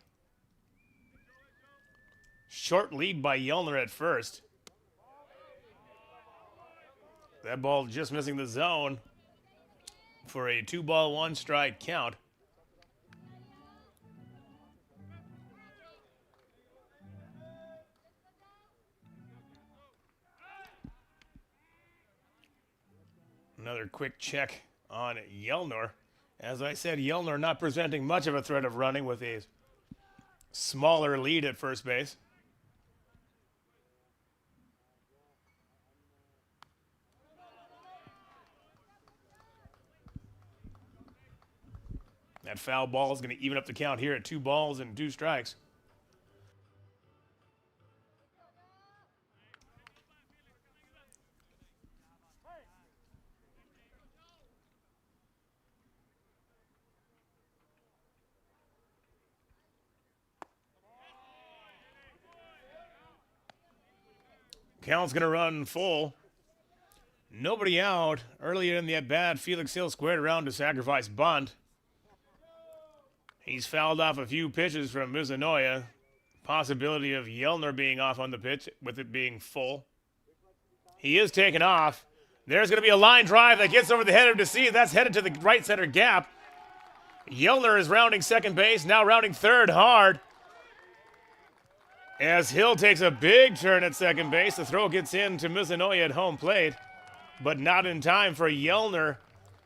Short lead by Yellner at first. That ball just missing the zone for a 2-ball, 1-strike count. Another quick check on Yellner. As I said, Yellner not presenting much of a threat of running with a smaller lead at first base. That foul ball is going to even up the count here at 2 balls and 2 strikes. Count's going to run full. Nobody out. Earlier in the at-bat, Felix Hill squared around to sacrifice bunt. He's fouled off a few pitches from Mizunoya. Possibility of Yellner being off on the pitch with it being full. He is taken off. There's going to be a line drive that gets over the head of DeC. That's headed to the right center gap. Yellner is rounding second base, now rounding third hard. As Hill takes a big turn at second base, the throw gets in to Mizunoya at home plate, but not in time for Yellner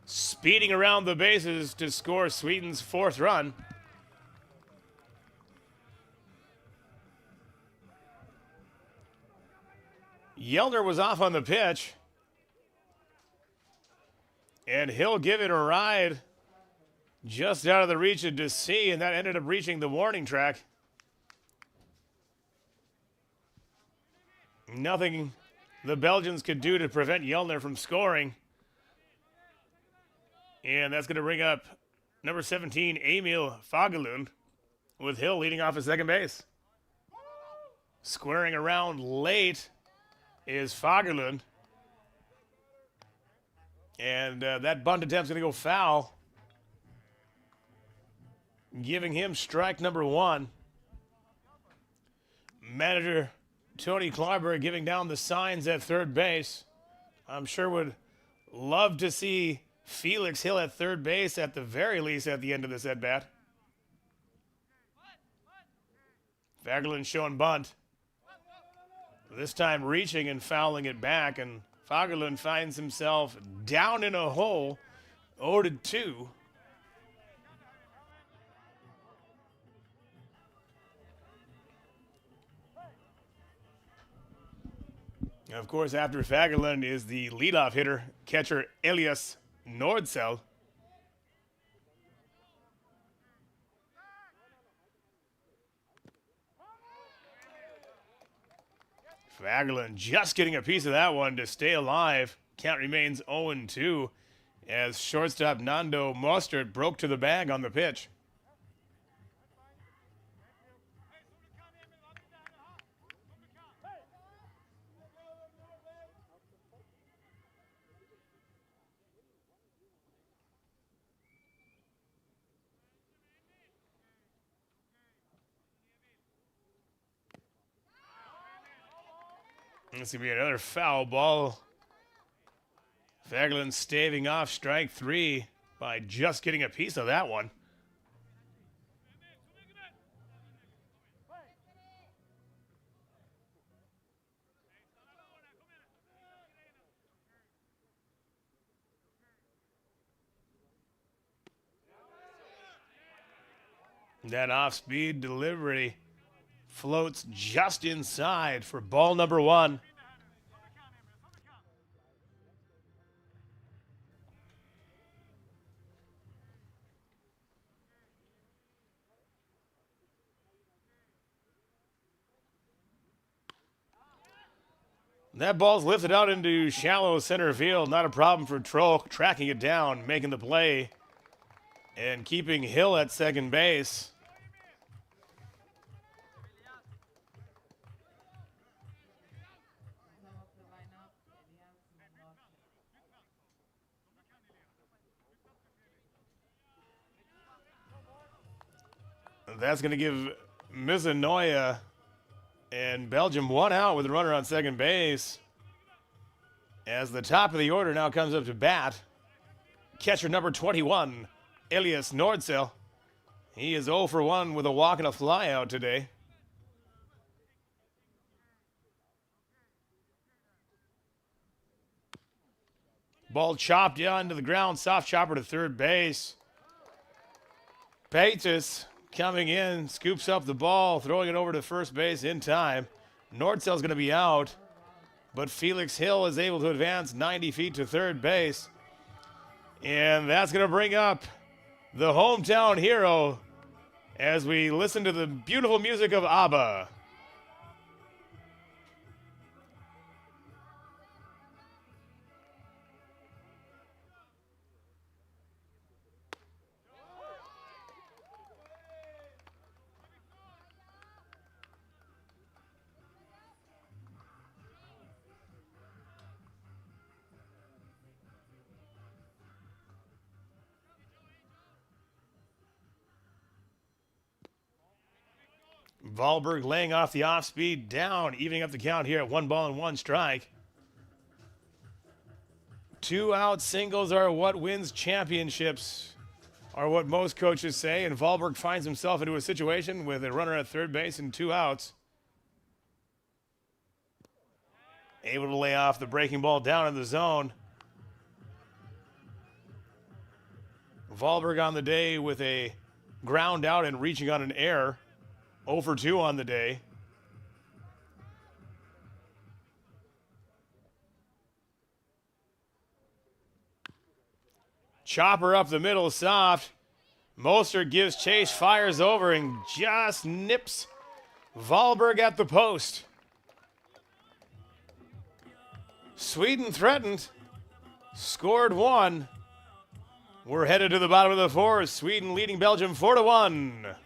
speeding around the bases to score Sweeten's 4th run. Yellner was off on the pitch, and Hill give it a ride just out of the reach of DeC, and that ended up reaching the warning track. Nothing the Belgians could do to prevent Yellner from scoring. And that's going to bring up number 17, Emil Fagerlund, with Hill leading off at second base. Squaring around late is Fagerlund. And that bunt attempt's going to go foul, giving him strike number 1. Manager Tony Klarberg giving down the signs at third base. I'm sure would love to see Felix Hill at third base at the very least at the end of this at-bat. Fagerlund showing bunt. This time reaching and fouling it back, and Fagerlund finds himself down in a hole, 0-2. Of course, after Fagerlund is the leadoff hitter, catcher Elias Nordsell. Fagerlund just getting a piece of that one to stay alive. Count remains 0-2 as shortstop Nando Mostert broke to the bag on the pitch. This could be another foul ball. Fagerlund staving off strike 3 by just getting a piece of that one. That off-speed delivery floats just inside for ball number 1. That ball's lifted out into shallow center field. Not a problem for Troch, tracking it down, making the play, and keeping Hill at second base. That's going to give Mizanoya and Belgium 1 out with a runner on second base. As the top of the order now comes up to bat, catcher number 21, Elias Nordsel. He is 0 for 1 with a walk and a fly out today. Ball chopped down to the ground, soft chopper to third base. Paytas coming in, scoops up the ball, throwing it over to first base in time. Nordsel's going to be out, but Felix Hill is able to advance 90 feet to third base. And that's going to bring up the hometown hero as we listen to the beautiful music of ABBA. Wahlberg laying off the off-speed down, evening up the count here at 1 ball and 1 strike. 2-out singles are what wins championships, are what most coaches say, and Wahlberg finds himself into a situation with a runner at third base and 2 outs. Able to lay off the breaking ball down in the zone. Wahlberg on the day with a ground out and reaching on an error. 0 for 2 on the day. Chopper up the middle, soft. Mostert gives chase, fires over, and just nips Wahlberg at the post. Sweden threatened, scored 1. We're headed to the bottom of the 4th. Sweden leading Belgium 4-1.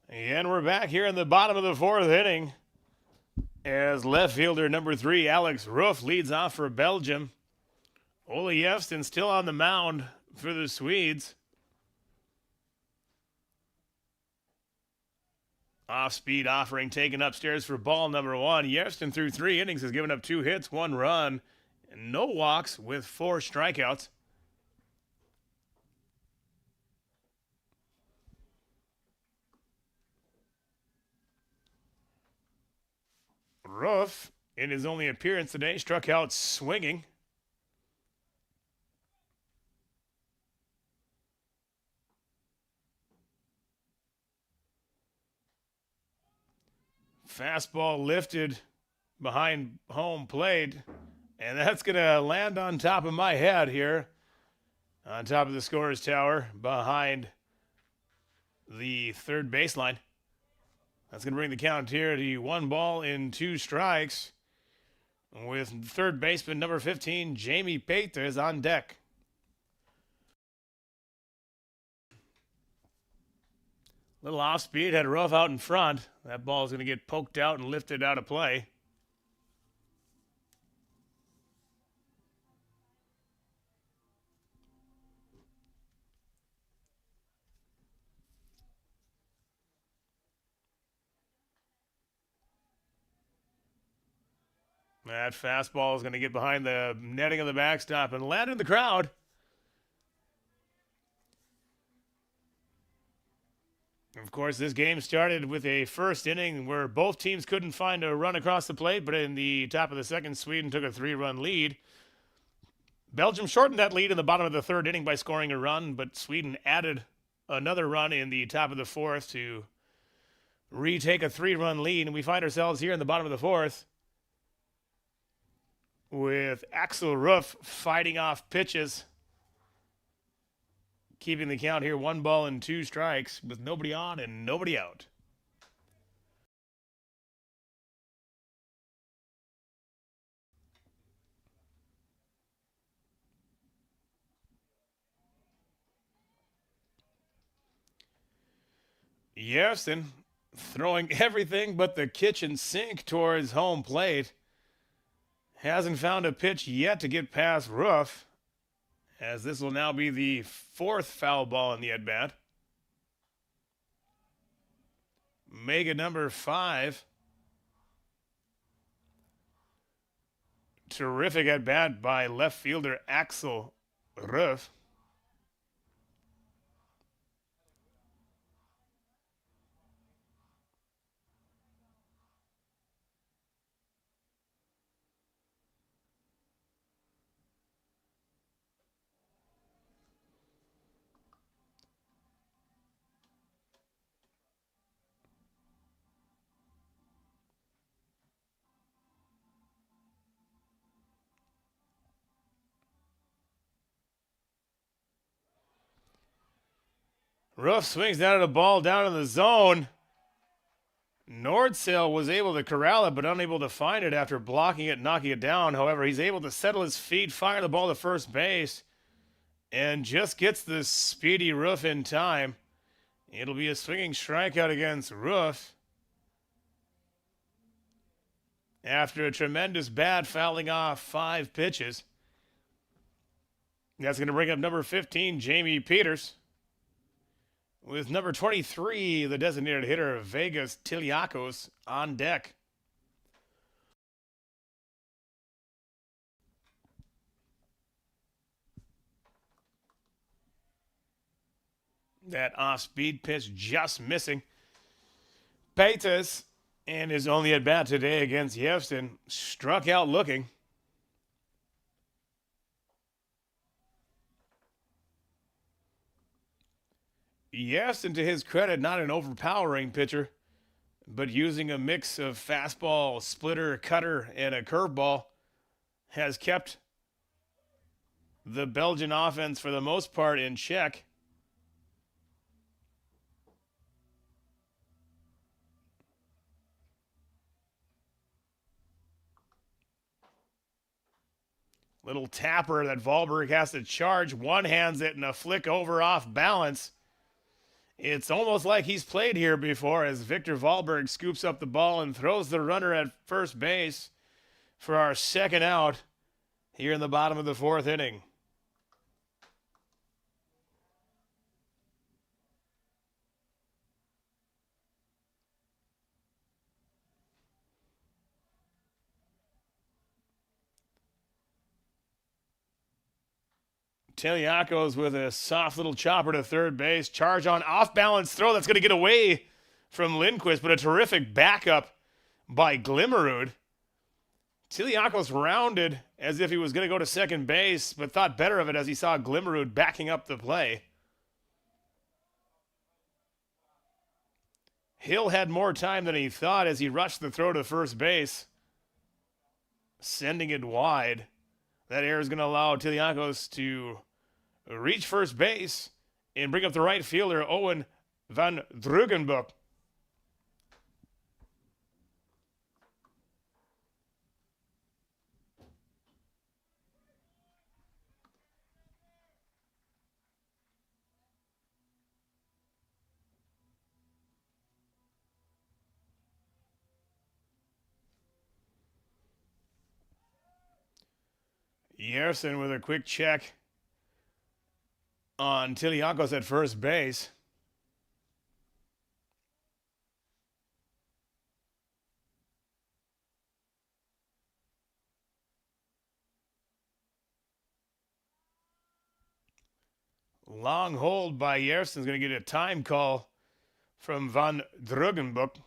And we're back here in the bottom of the 4th inning as left fielder number 3, Alex Roof, leads off for Belgium. Ole Jefsten still on the mound for the Swedes. Off-speed offering taken upstairs for ball number 1. Yevston through 3 innings has given up 2 hits, 1 run, and no walks with 4 strikeouts. Roof, in his only appearance today, struck out swinging. Fastball lifted behind home plate, and that's going to land on top of my head here, on top of the scorer's tower, behind the third baseline. That's going to bring the count here to 1 ball and 2 strikes, with third baseman number 15, Jamie Peters, on deck. Little off speed, had a rough out in front. That ball is going to get poked out and lifted out of play. That fastball is going to get behind the netting of the backstop and land in the crowd. Of course, this game started with a first inning where both teams couldn't find a run across the plate, but in the top of the second, Sweden took a 3-run lead. Belgium shortened that lead in the bottom of the third inning by scoring a run, but Sweden added another run in the top of the fourth to retake a 3-run lead, and we find ourselves here in the bottom of the fourth with Axel Ruff fighting off pitches, keeping the count here 1 ball and 2 strikes with nobody on and nobody out. Yevston throwing everything but the kitchen sink towards home plate. Hasn't found a pitch yet to get past Ruff, as this will now be the 4th foul ball in the at-bat. Mega number 5. Terrific at-bat by left fielder Axel Ruff. Ruff swings down at a ball down in the zone. Nordsail was able to corral it, but unable to find it after blocking it, knocking it down. However, he's able to settle his feet, fire the ball to first base, and just gets the speedy Ruff in time. It'll be a swinging strikeout against Ruff after a tremendous bat fouling off 5 pitches. That's going to bring up number 15, Jamie Peters, with number 23, the designated hitter, Vegas Tiliakos, on deck. That off-speed pitch just missing. Peters, and his only at-bat today against Yevston, struck out looking. Yevston, to his credit, not an overpowering pitcher, but using a mix of fastball, splitter, cutter, and a curveball, has kept the Belgian offense for the most part in check. Little tapper that Wahlberg has to charge, one-hands it, and a flick over off balance. It's almost like he's played here before, as Victor Wahlberg scoops up the ball and throws the runner at first base for our second out here in the bottom of the 4th inning. Teliakos with a soft little chopper to third base. Charge on off-balance throw. That's going to get away from Lindquist, but a terrific backup by Glimmerud. Teliakos rounded as if he was going to go to second base, but thought better of it as he saw Glimmerud backing up the play. Hill had more time than he thought as he rushed the throw to first base, sending it wide. That error is going to allow Teliakos to reach first base and bring up the right fielder, Owen van Drugenbuk. Yerson with a quick check on Teliakos at first base. Long hold by Yerson's going to get a time call from Van Drugenbuk.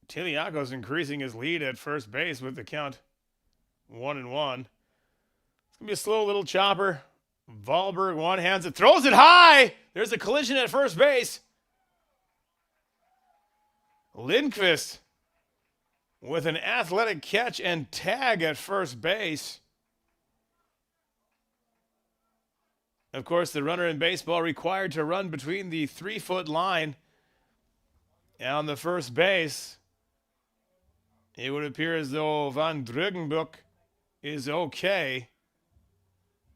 Teliakos increasing his lead at first base with the count 1-1. It's going to be a slow little chopper. Wahlberg one-hands it, throws it high. There's a collision at first base. Lindquist with an athletic catch and tag at first base. Of course, the runner in baseball required to run between the 3-foot line on the first base. It would appear as though Van Drugenbuk is okay.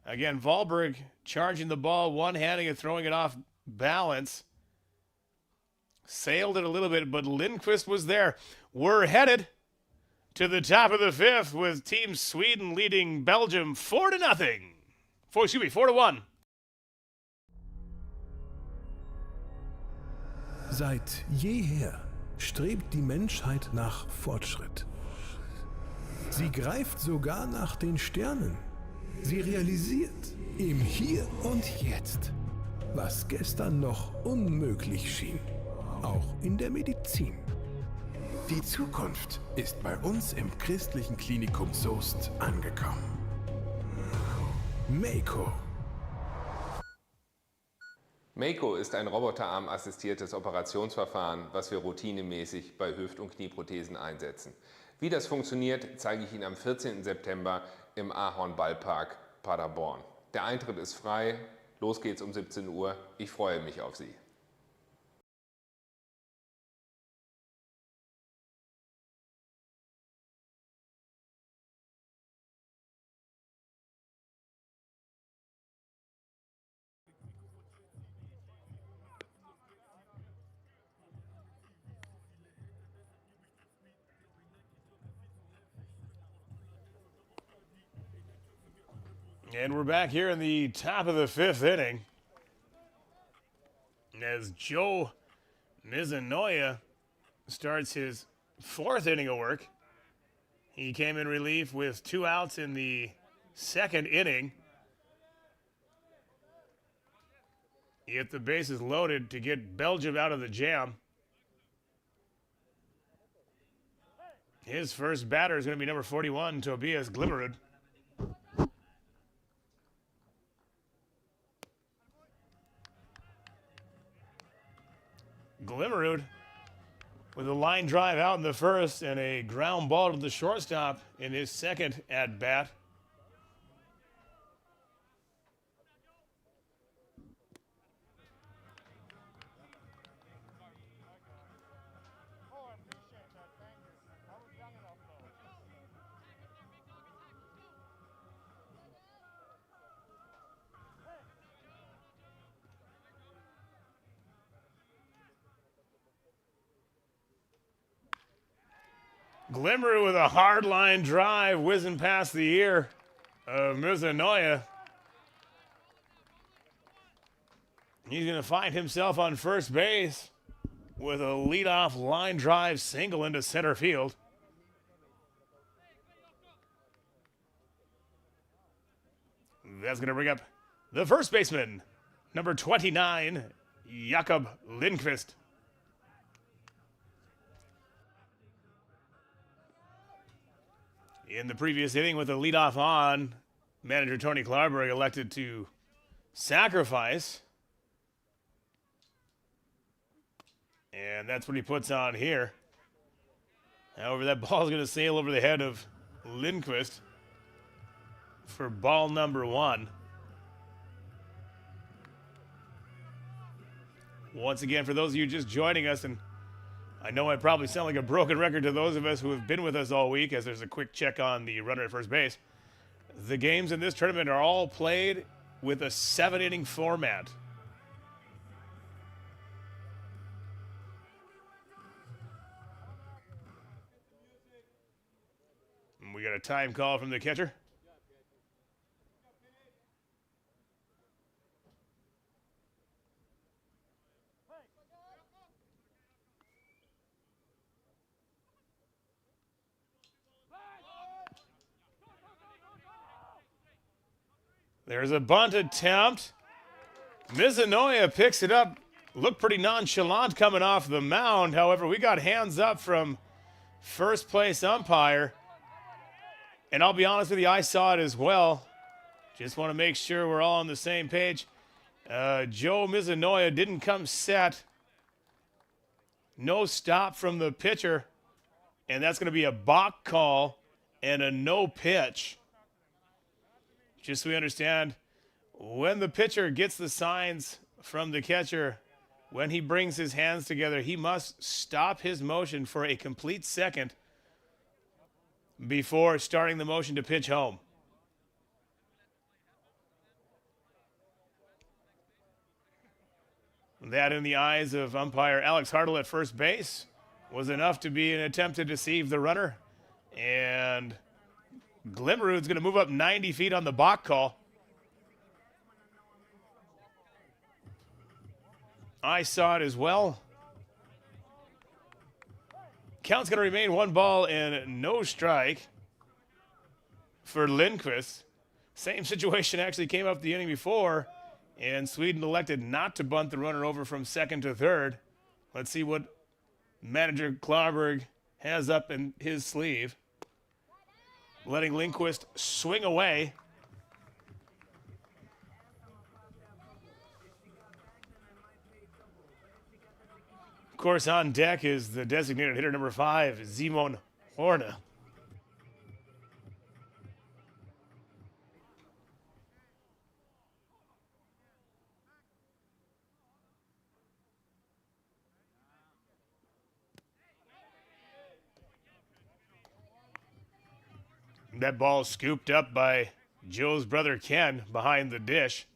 Again, Wahlberg charging the ball, one-handing it, throwing it off balance. Sailed it a little bit, but Lindquist was there. We're headed to the top of the fifth with Team Sweden leading Belgium 4-0. 4-1. Seit jeher strebt die Menschheit nach Fortschritt. Sie greift sogar nach den Sternen. Sie realisiert im Hier und Jetzt, was gestern noch unmöglich schien, auch in der Medizin. Die Zukunft ist bei uns im christlichen Klinikum Soest angekommen. Mako. Mako ist ein roboterarm-assistiertes Operationsverfahren, was wir routinemäßig bei Hüft- und Knieprothesen einsetzen. Wie das funktioniert, zeige ich Ihnen am 14. September im Ahorn-Ballpark Paderborn. Der Eintritt ist frei, los geht's um 17 Uhr. Ich freue mich auf Sie. And we're back here in the top of the fifth inning as Joe Mizanoya starts his fourth inning of work. He came in relief with 2 outs in the second inning. Yet the bases loaded to get Belgium out of the jam. His first batter is going to be number 41, Tobias Glimmerud. Glimmerud with a line drive out in the first and a ground ball to the shortstop in his second at-bat. Glimmer with a hard line drive whizzing past the ear of Mizanoya. He's going to find himself on first base with a leadoff line drive single into center field. That's going to bring up the first baseman, number 29, Jakob Lindqvist. In the previous inning with a leadoff on, manager Tony Klarberg elected to sacrifice. And that's what he puts on here. However, that ball is going to sail over the head of Lindqvist for ball number 1. Once again, for those of you just joining us, and I know I probably sound like a broken record to those of us who have been with us all week, as there's a quick check on the runner at first base. The games in this tournament are all played with a 7-inning format. And we got a time call from the catcher. There's a bunt attempt. Mizanoya picks it up. Looked pretty nonchalant coming off the mound. However, we got hands up from first place umpire. And I'll be honest with you, I saw it as well. Just want to make sure we're all on the same page. Joe Mizanoya didn't come set. No stop from the pitcher. And that's going to be a balk call and a no pitch. Just so we understand, when the pitcher gets the signs from the catcher, when he brings his hands together, he must stop his motion for a complete second before starting the motion to pitch home. That, in the eyes of umpire Alex Hartle at first base, was enough to be an attempt to deceive the runner. And Glimmerud's going to move up 90 feet on the balk call. I saw it as well. Count's going to remain 1 ball and no strike for Lindqvist. Same situation actually came up the inning before, and Sweden elected not to bunt the runner over from second to third. Let's see what manager Klarberg has up in his sleeve. Letting Lindqvist swing away. Of course, on deck is the designated hitter number 5, Simon Horne. That ball scooped up by Joe's brother Ken behind the dish.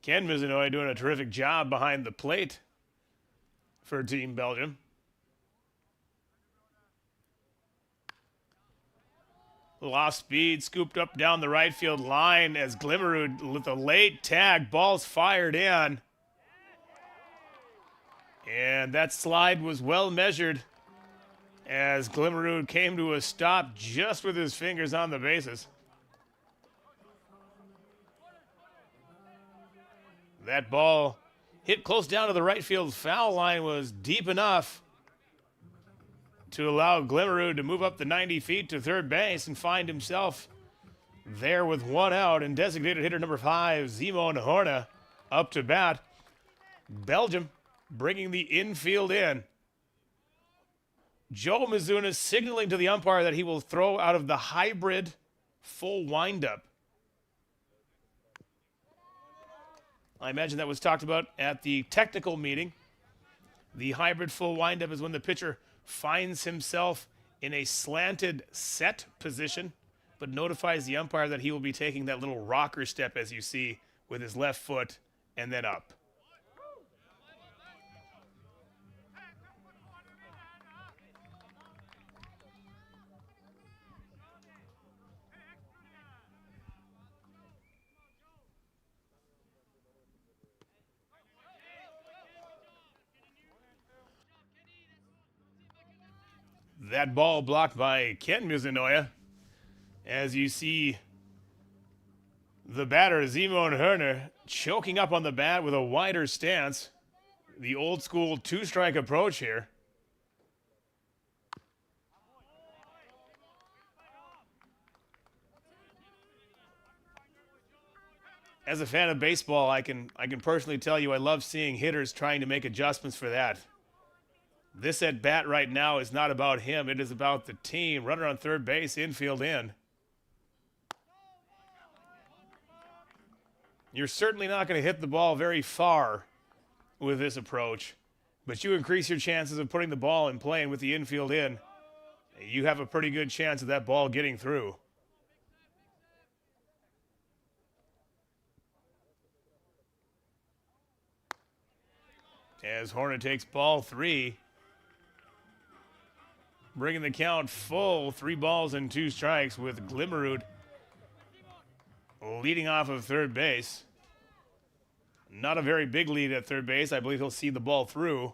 Ken Mizanoya doing a terrific job behind the plate for Team Belgium. Lost speed, scooped up down the right field line as Glimmerud with a late tag. Ball's fired in. And that slide was well measured as Glimmerud came to a stop just with his fingers on the bases. That ball hit close down to the right field foul line, was deep enough to allow Glimmerud to move up the 90 feet to third base and find himself there with 1 out, and designated hitter number 5, Simon Horne, up to bat. Belgium bringing the infield in. Joe Mizuna signaling to the umpire that he will throw out of the hybrid full windup. I imagine that was talked about at the technical meeting. The hybrid full windup is when the pitcher finds himself in a slanted set position, but notifies the umpire that he will be taking that little rocker step, as you see, with his left foot and then up. That ball blocked by Ken Mizanoya. As you see the batter, Zimon Herner, choking up on the bat with a wider stance. The old school two-strike approach here. As a fan of baseball, I can personally tell you I love seeing hitters trying to make adjustments for that. This at bat right now is not about him. It is about the team. Runner on third base, infield in. You're certainly not going to hit the ball very far with this approach, but you increase your chances of putting the ball in play, and with the infield in, you have a pretty good chance of that ball getting through. As Horner takes ball 3, bringing the count full, 3 balls and 2 strikes with Glimmerud leading off of third base. Not a very big lead at third base. I believe he'll see the ball through,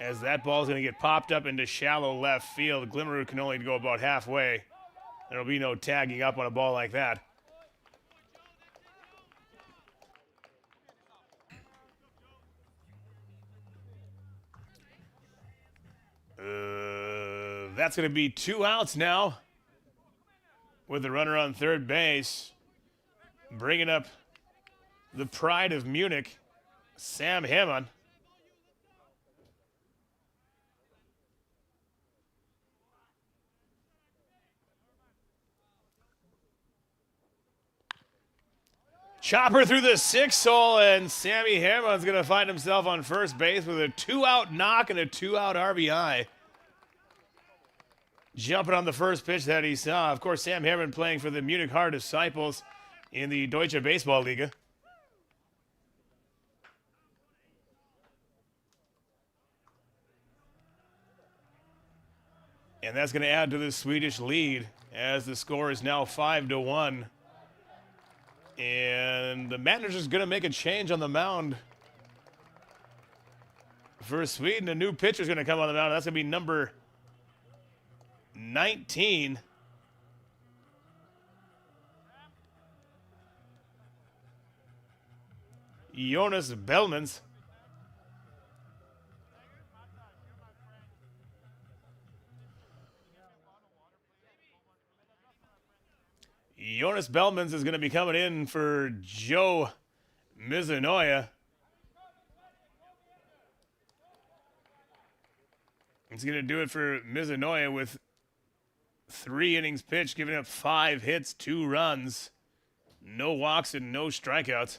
as that ball is going to get popped up into shallow left field. Glimmerud can only go about halfway. There'll be no tagging up on a ball like that. That's going to be 2 outs now with the runner on third base. Bringing up the pride of Munich, Sam Hammond. Chopper through the 6th hole, and Sammy Hammond's going to find himself on first base with a 2-out knock and a 2-out RBI. Jumping on the first pitch that he saw. Of course, Sam Hammond playing for the Munich Hard Disciples in the Deutsche Baseball Liga. And that's going to add to the Swedish lead as the score is now 5-1. And the manager's going to make a change on the mound for Sweden. A new pitcher's going to come on the mound. That's going to be number 19. Jonas Bellmans. Jonas Bellmans is going to be coming in for Joe Mizanoya. He's going to do it for Mizanoya with 3 innings pitched, giving up 5 hits, 2 runs, no walks, and no strikeouts.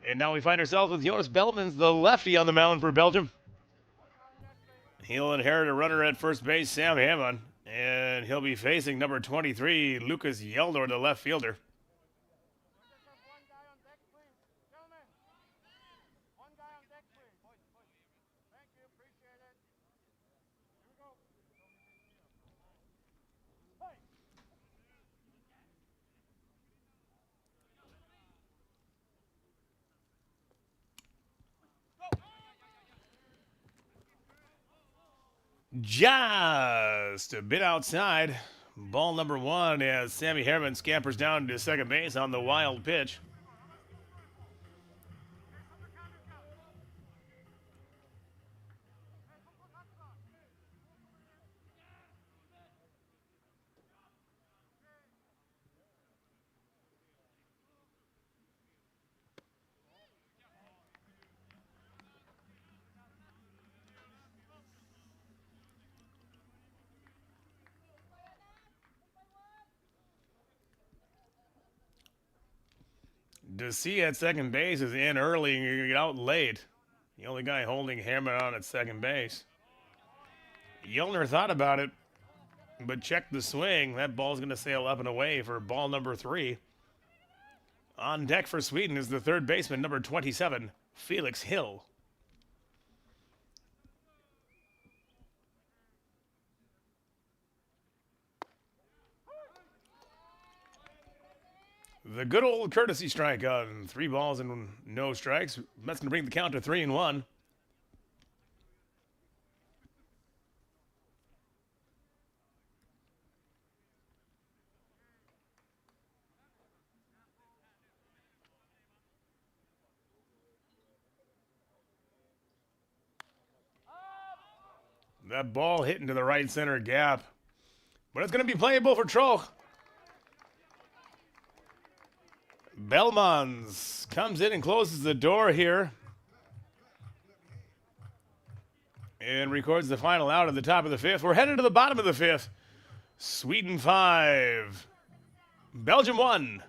And now we find ourselves with Jonas Bellmans, the lefty, on the mound for Belgium. He'll inherit a runner at first base, Sam Hammond, and he'll be facing number 23, Lucas Yeldor, the left fielder. just a bit outside. Ball number 1 as Sammy Harriman scampers down to second base on the wild pitch. DeC at second base is in early and you're going to get out late. The only guy holding Harriman on at second base. Yelner thought about it, but checked the swing. That ball's going to sail up and away for ball number 3. On deck for Sweden is the third baseman, number 27, Felix Hill. The good old courtesy strike on 3 balls and no strikes. That's going to bring the count to 3-1. That ball hit into the right center gap. But it's going to be playable for Troch. Belmans comes in and closes the door here. And records the final out at the top of the 5th. We're headed to the bottom of the 5th. Sweden 5. Belgium 1.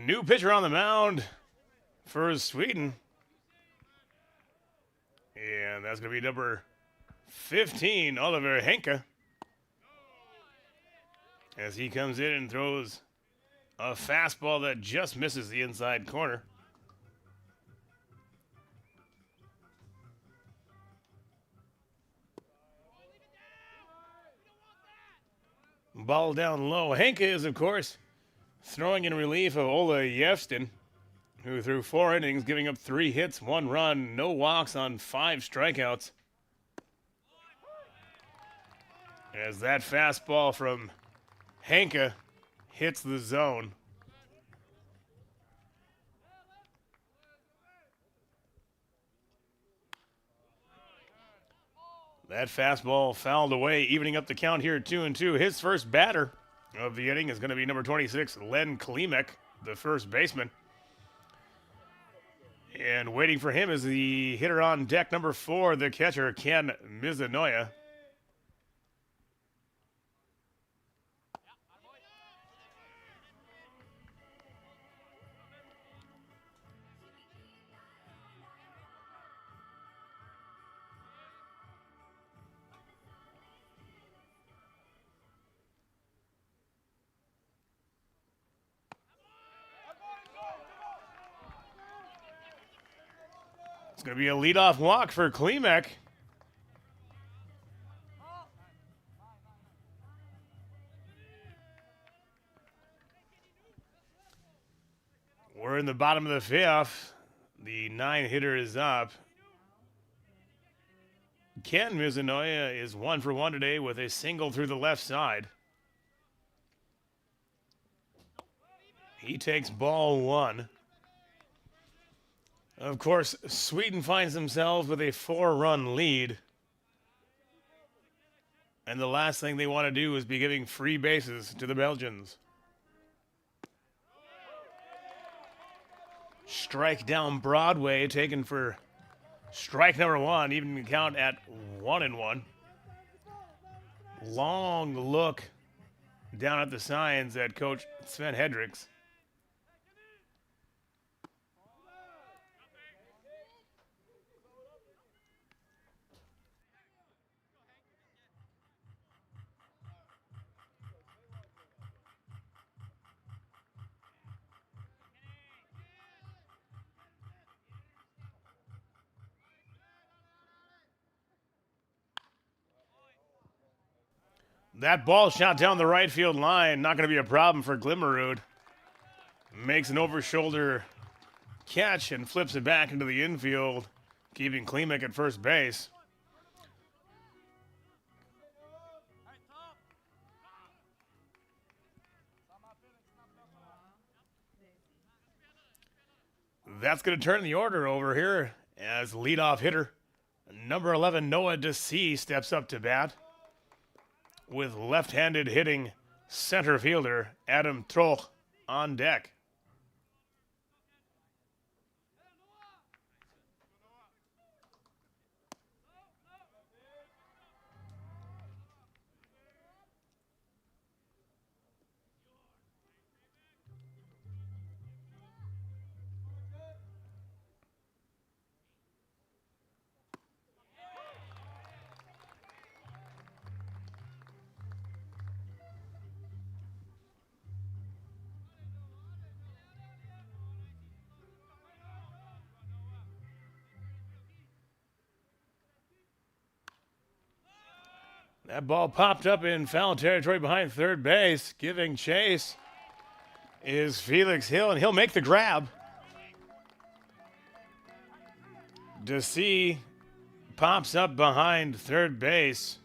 New pitcher on the mound for Sweden. And that's going to be number 15, Oliver Henke. As he comes in and throws a fastball that just misses the inside corner. Ball down low. Henke is, of course, throwing in relief of Ola Yevstin, who threw 4 innings, giving up 3 hits, 1 run, no walks on 5 strikeouts. As that fastball from Henke hits the zone. That fastball fouled away, evening up the count here 2-2. His first batter of the inning is going to be number 26, Len Klimek, the first baseman. And waiting for him is the hitter on deck, number 4, the catcher, Ken Mizunoya. It's going to be a leadoff walk for Klimek. We're in the bottom of the fifth. The 9-hitter is up. Ken Mizunoya is 1 for 1 today with a single through the left side. He takes ball 1. Of course, Sweden finds themselves with a 4-run lead. And the last thing they want to do is be giving free bases to the Belgians. Strike down Broadway, taken for strike number 1, even the count at 1-1. Long look down at the signs at Coach Sven Hendricks. That ball shot down the right field line. Not going to be a problem for Glimmerud. Makes an over-shoulder catch and flips it back into the infield, keeping Klimek at first base. That's going to turn the order over here as leadoff hitter number 11, Noah DeC, steps up to bat with left-handed hitting center fielder Adam Troch on deck. That ball popped up in foul territory behind third base. Giving chase is Felix Hill, and he'll make the grab. DeC pops up behind third base.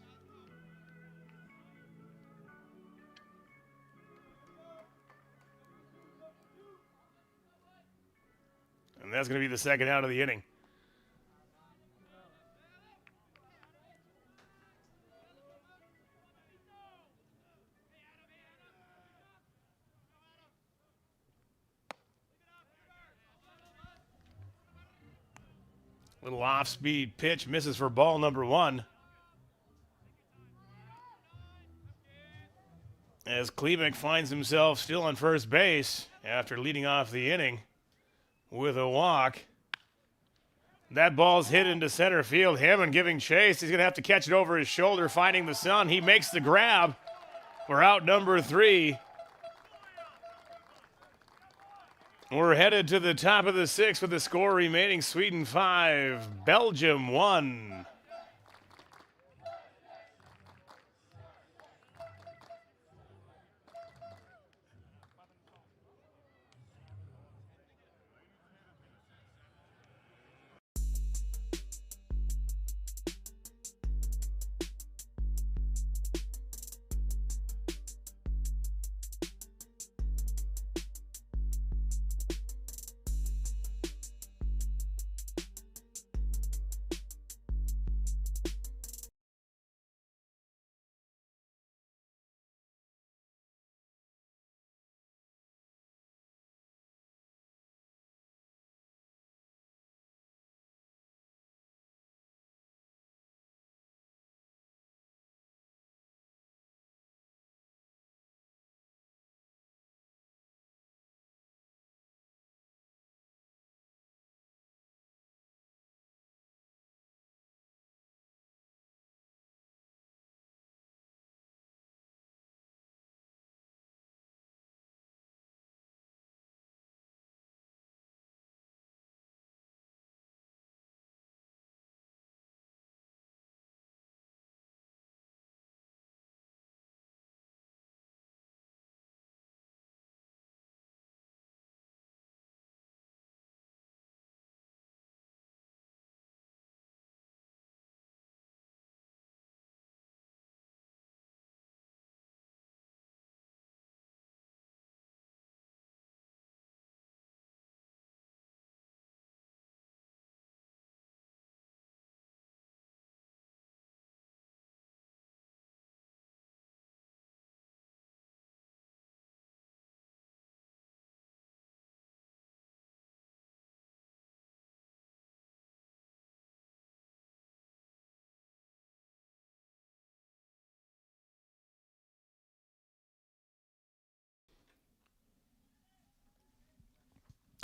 And that's going to be the second out of the inning. Little off-speed pitch misses for ball number 1. As Klimek finds himself still on first base after leading off the inning with a walk. That ball's hit into center field. Hammond giving chase. He's going to have to catch it over his shoulder, finding the sun. He makes the grab for out number 3. We're headed to the top of the 6th with the score remaining. Sweden 5, Belgium 1.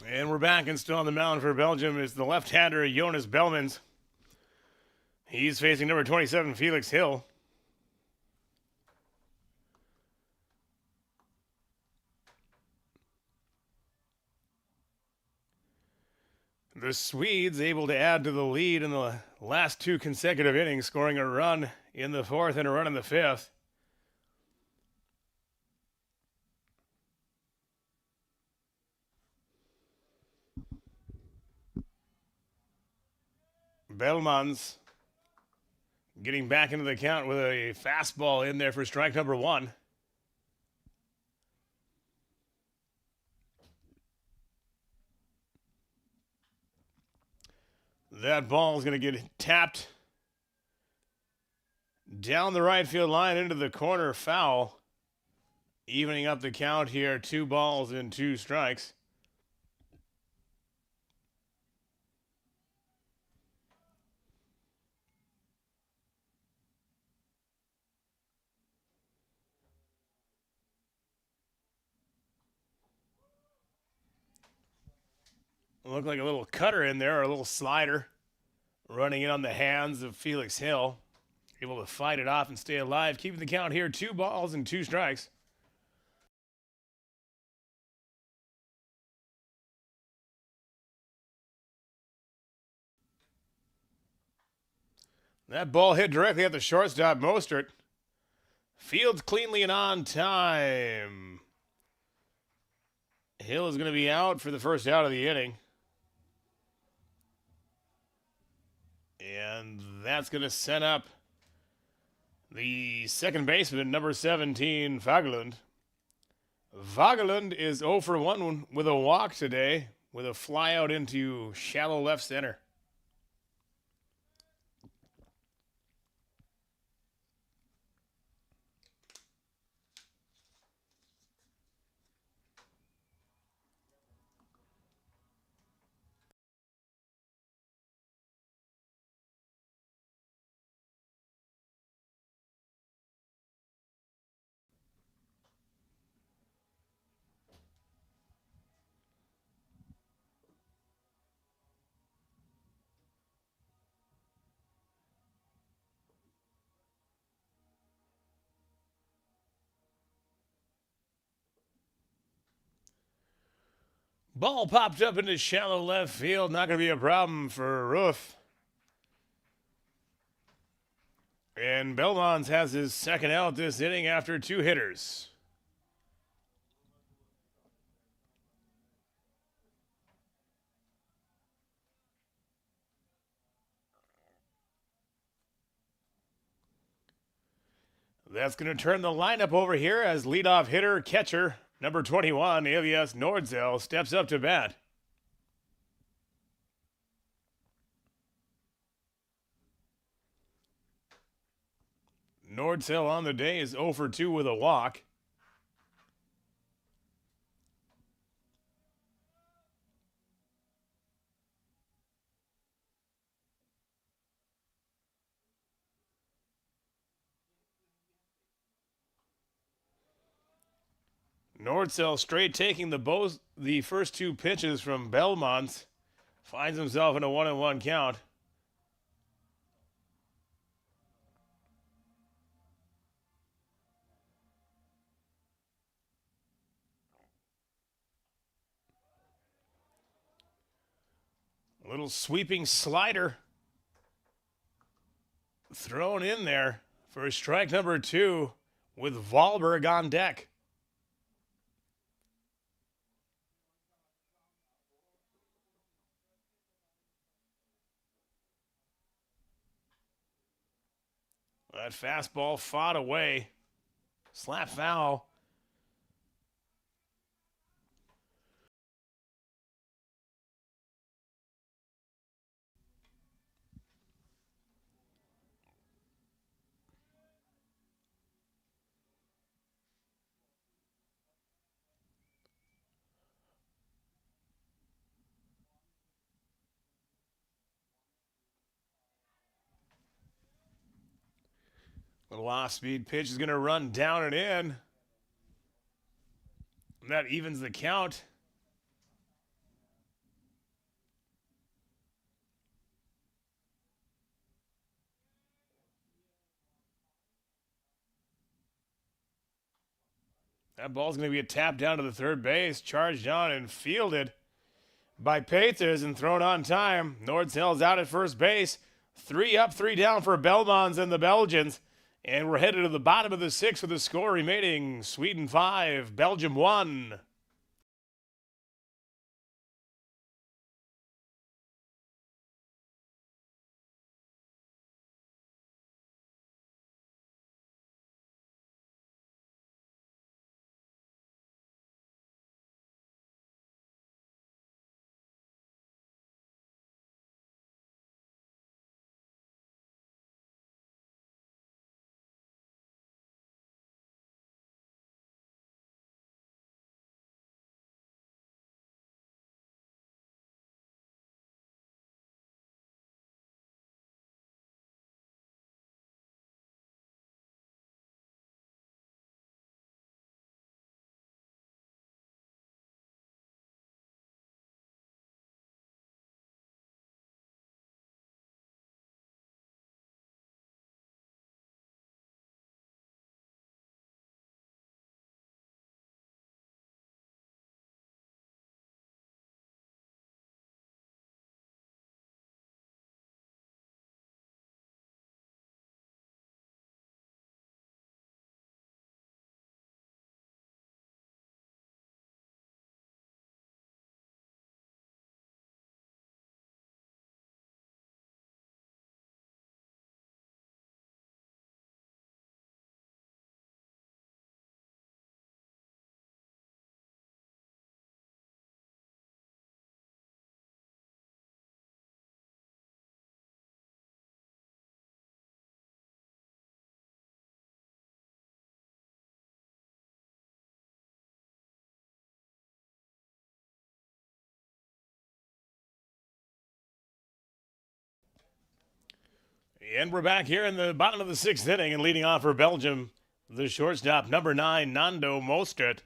And we're back and still on the mound for Belgium is the left-hander Jonas Belmans. He's facing number 27 Felix Hill. The Swedes able to add to the lead in the last two consecutive innings, scoring a run in the fourth and a run in the fifth. Belmans getting back into the count with a fastball in there for strike number one. That ball is going to get tapped down the right field line into the corner, foul. Evening up the count here, 2 balls and 2 strikes. Looked like a little cutter in there, or a little slider, running in on the hands of Felix Hill. Able to fight it off and stay alive, keeping the count here, 2 balls and 2 strikes. That ball hit directly at the shortstop, Mostert. Fields cleanly and on time. Hill is going to be out for the first out of the inning. And that's going to set up the second baseman, number 17, Fagerlund. Fagerlund is 0 for 1 with a walk today, with a fly out into shallow left center. Ball popped up into shallow left field. Not going to be a problem for Roof. And Belmans has his second out this inning after 2 hitters. That's going to turn the lineup over here as leadoff hitter, catcher, number 21, Elias Nordzel, steps up to bat. Nordzel on the day is 0 for 2 with a walk. Nordzel straight taking the first 2 pitches from Belmont. Finds himself in a 1-1 count. A little sweeping slider thrown in there for strike number 2 with Wahlberg on deck. That fastball fought away. Slap foul. Little off-speed pitch is going to run down and in. And that evens the count. That ball's going to be tapped down to the third base, charged on and fielded by Peters and thrown on time. Nordsel's out at first base. 3 up, 3 down for Belmonts and the Belgians. And we're headed to the bottom of the 6th with the score remaining. Sweden 5, Belgium 1. And we're back here in the bottom of the 6th inning, and leading off for Belgium, the shortstop, number 9, Nando Mostert.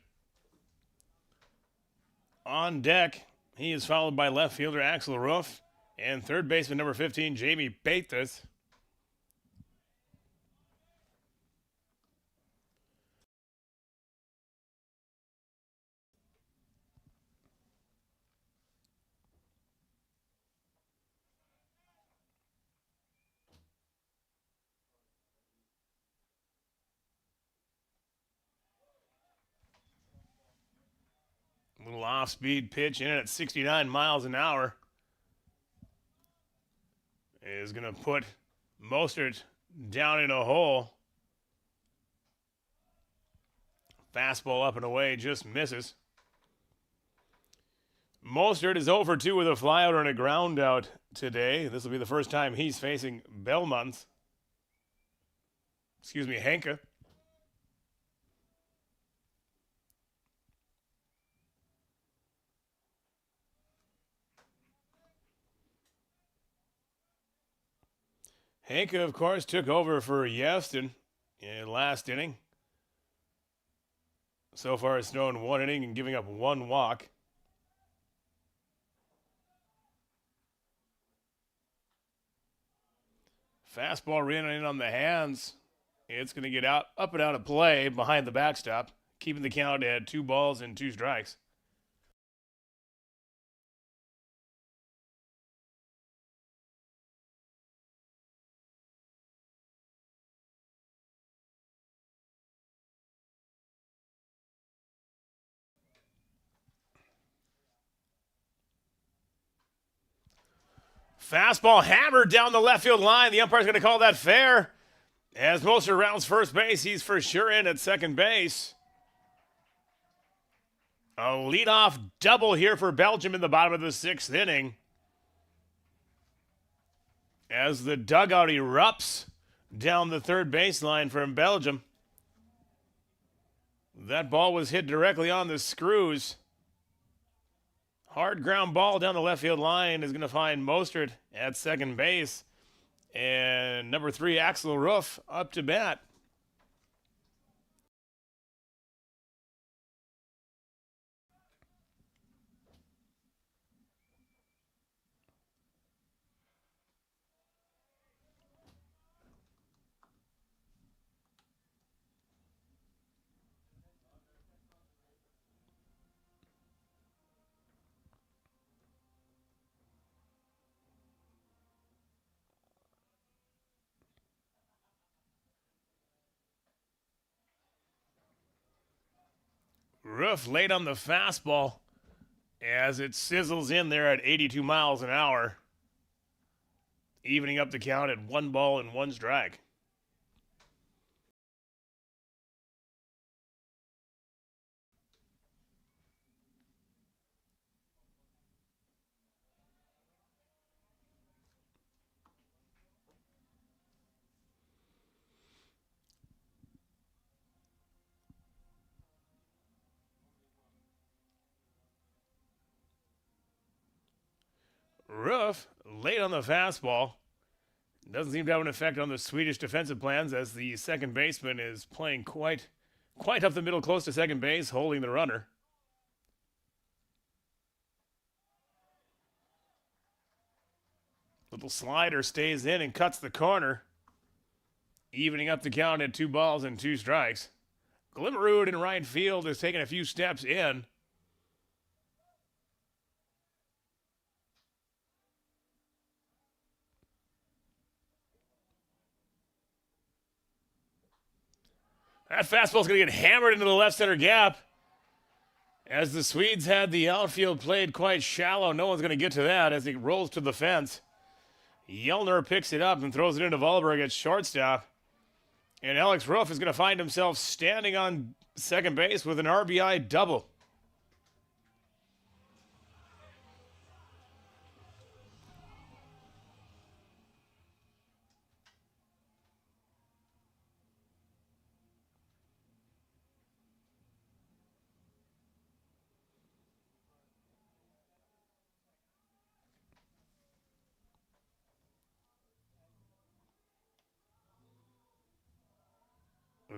On deck, he is followed by left fielder Axel Ruff and third baseman number 15, Jamie Peters. Little off-speed pitch in at 69 miles an hour is going to put Mostert down in a hole. Fastball up and away, just misses. Mostert is 0 for 2 with a flyout and a ground out today. This will be the first time he's facing Belmonts. Henke. Henke, of course, took over for Yeston in last inning. So far, it's thrown 1 inning and giving up 1 walk. Fastball ran in on the hands. It's going to get up and out of play behind the backstop, keeping the count at 2 balls and 2 strikes. Fastball hammered down the left field line. The umpire's going to call that fair. As Mostert rounds first base, he's for sure in at second base. A leadoff double here for Belgium in the bottom of the 6th inning. As the dugout erupts down the third baseline from Belgium. That ball was hit directly on the screws. Hard ground ball down the left field line is going to find Mostert at second base. And number 3, Axel Ruff, up to bat. Roof late on the fastball as it sizzles in there at 82 miles an hour, evening up the count at 1 strike. Roof late on the fastball. Doesn't seem to have an effect on the Swedish defensive plans as the second baseman is playing quite up the middle close to second base, holding the runner. Little slider stays in and cuts the corner, evening up the count at 2 strikes. Glimmerud in right field is taking a few steps in. That fastball's going to get hammered into the left center gap. As the Swedes had the outfield played quite shallow, no one's going to get to that as it rolls to the fence. Yellner picks it up and throws it into Wahlberg at shortstop. And Alex Roof is going to find himself standing on second base with an RBI double.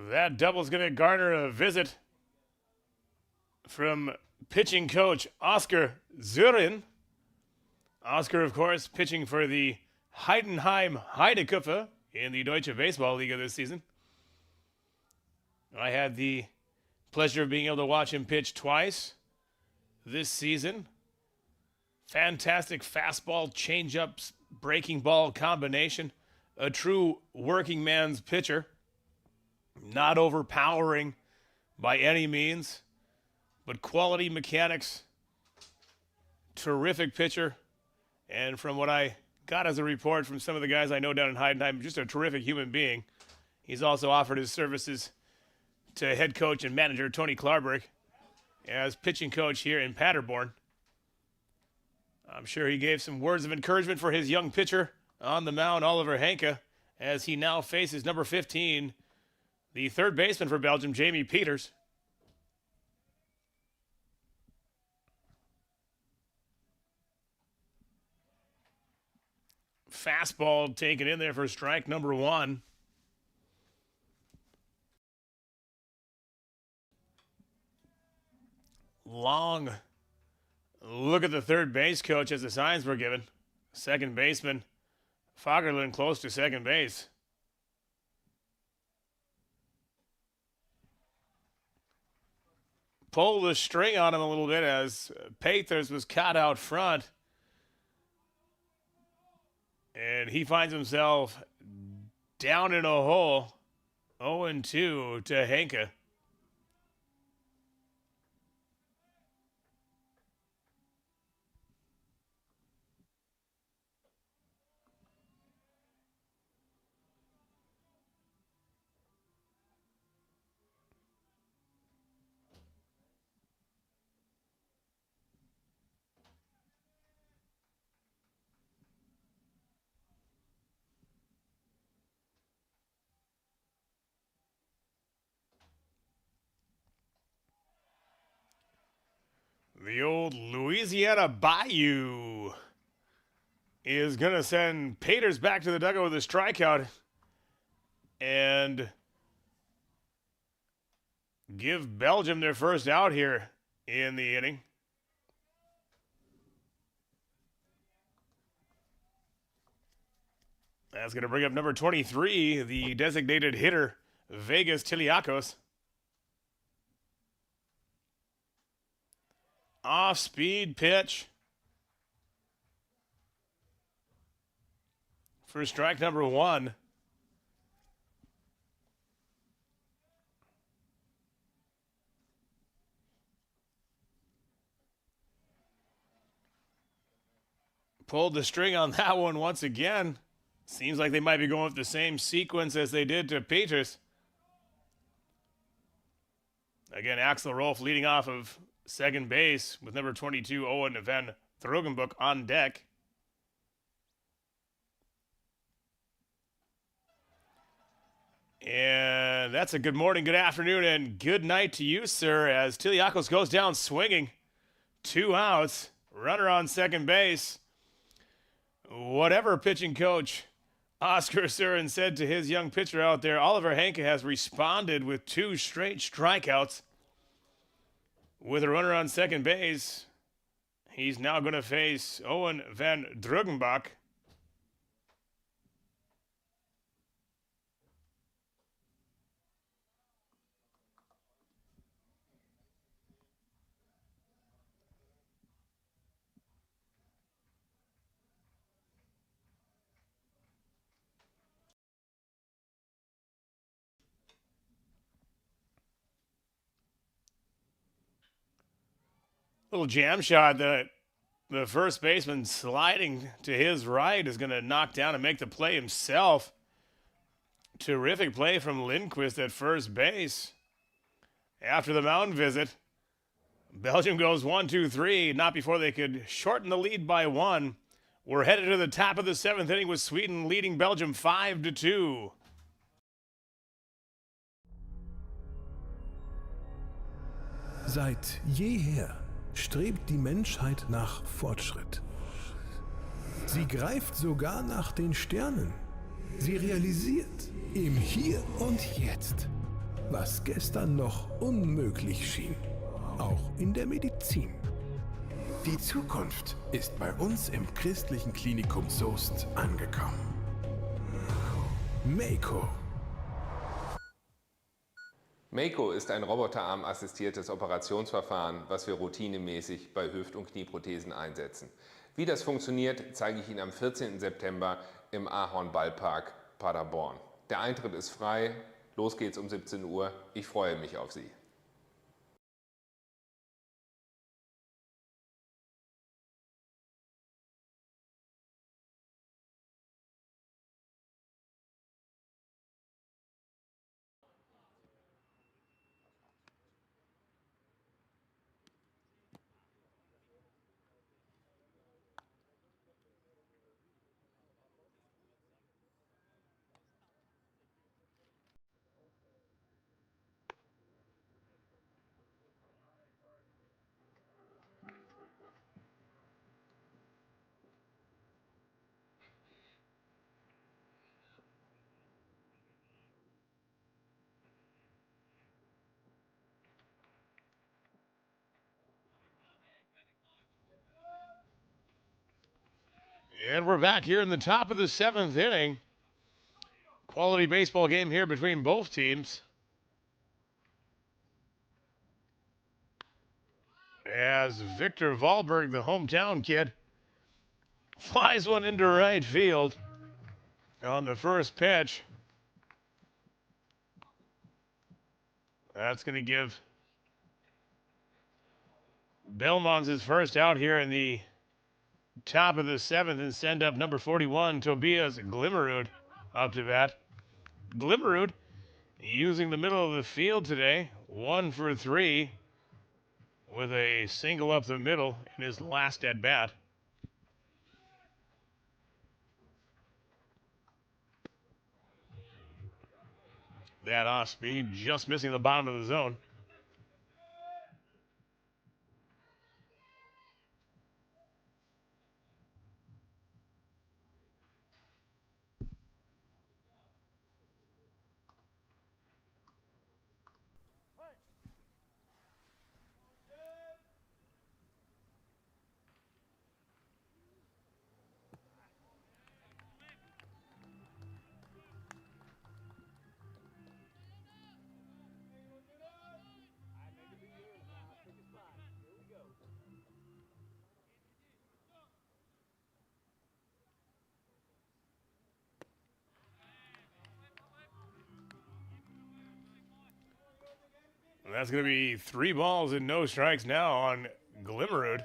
That double's going to garner a visit from pitching coach Oscar Zurin. Oscar, of course, pitching for the Heidenheim Heidekufer in the Deutsche Baseball Liga this season. I had the pleasure of being able to watch him pitch twice this season. Fantastic fastball, changeups, breaking ball combination. A true working man's pitcher. Not overpowering by any means, but quality mechanics. Terrific pitcher. And from what I got as a report from some of the guys I know down in Heidenheim, just a terrific human being. He's also offered his services to head coach and manager Tony Klarberg as pitching coach here in Paderborn. I'm sure he gave some words of encouragement for his young pitcher on the mound, Oliver Henke, as he now faces number 15, the third baseman for Belgium, Jamie Peters. Fastball taken in there for strike number 1. Long look at the third base coach as the signs were given. Second baseman Fagerlund close to second base. Pull the string on him a little bit as Peters was caught out front. And he finds himself down in a hole. 0-2 to Henke. The old Louisiana Bayou is going to send Peters back to the dugout with a strikeout and give Belgium their first out here in the inning. That's going to bring up number 23, the designated hitter, Vegas Tiliakos. Off-speed pitch for strike number 1. pulled the string on that one once again. Seems like they might be going with the same sequence as they did to Peters. Again, Axel Rolf leading off of second base with number 22, Owen van Drogenbroek on deck. And that's a good morning, good afternoon, and good night to you, sir, as Tiliakos goes down swinging. 2 outs, runner on second base. Whatever pitching coach Oscar Surin said to his young pitcher out there, Oliver Henke has responded with 2 straight strikeouts. With a runner on second base, he's now going to face Owen van Drogenbroek. Little jam shot that the first baseman sliding to his right is going to knock down and make the play himself. Terrific play from Lindquist at first base. After the mound visit, Belgium goes 1-2-3, not before they could shorten the lead by 1. We're headed to the top of the 7th inning with Sweden leading Belgium 5-2. Seit jeher strebt die Menschheit nach Fortschritt. Sie greift sogar nach den Sternen. Sie realisiert im Hier und Jetzt, was gestern noch unmöglich schien. Auch in der Medizin. Die Zukunft ist bei uns im christlichen Klinikum Soest angekommen. Mako. Mako ist ein roboterarm-assistiertes Operationsverfahren, was wir routinemäßig bei Hüft- und Knieprothesen einsetzen. Wie das funktioniert, zeige ich Ihnen am 14. September im Ahorn-Ballpark Paderborn. Der Eintritt ist frei, los geht's um 17 Uhr, ich freue mich auf Sie. And we're back here in the top of the 7th inning. Quality baseball game here between both teams. As Victor Wahlberg, the hometown kid, flies one into right field on the first pitch. That's going to give Belmonts his first out here in the top of the 7th and send up number 41, Tobias Glimmerud, up to bat. Glimmerud using the middle of the field today, 1 for 3 with a single up the middle in his last at bat. That off speed, just missing the bottom of the zone. And that's going to be 3 balls and no strikes now on Glimmerud.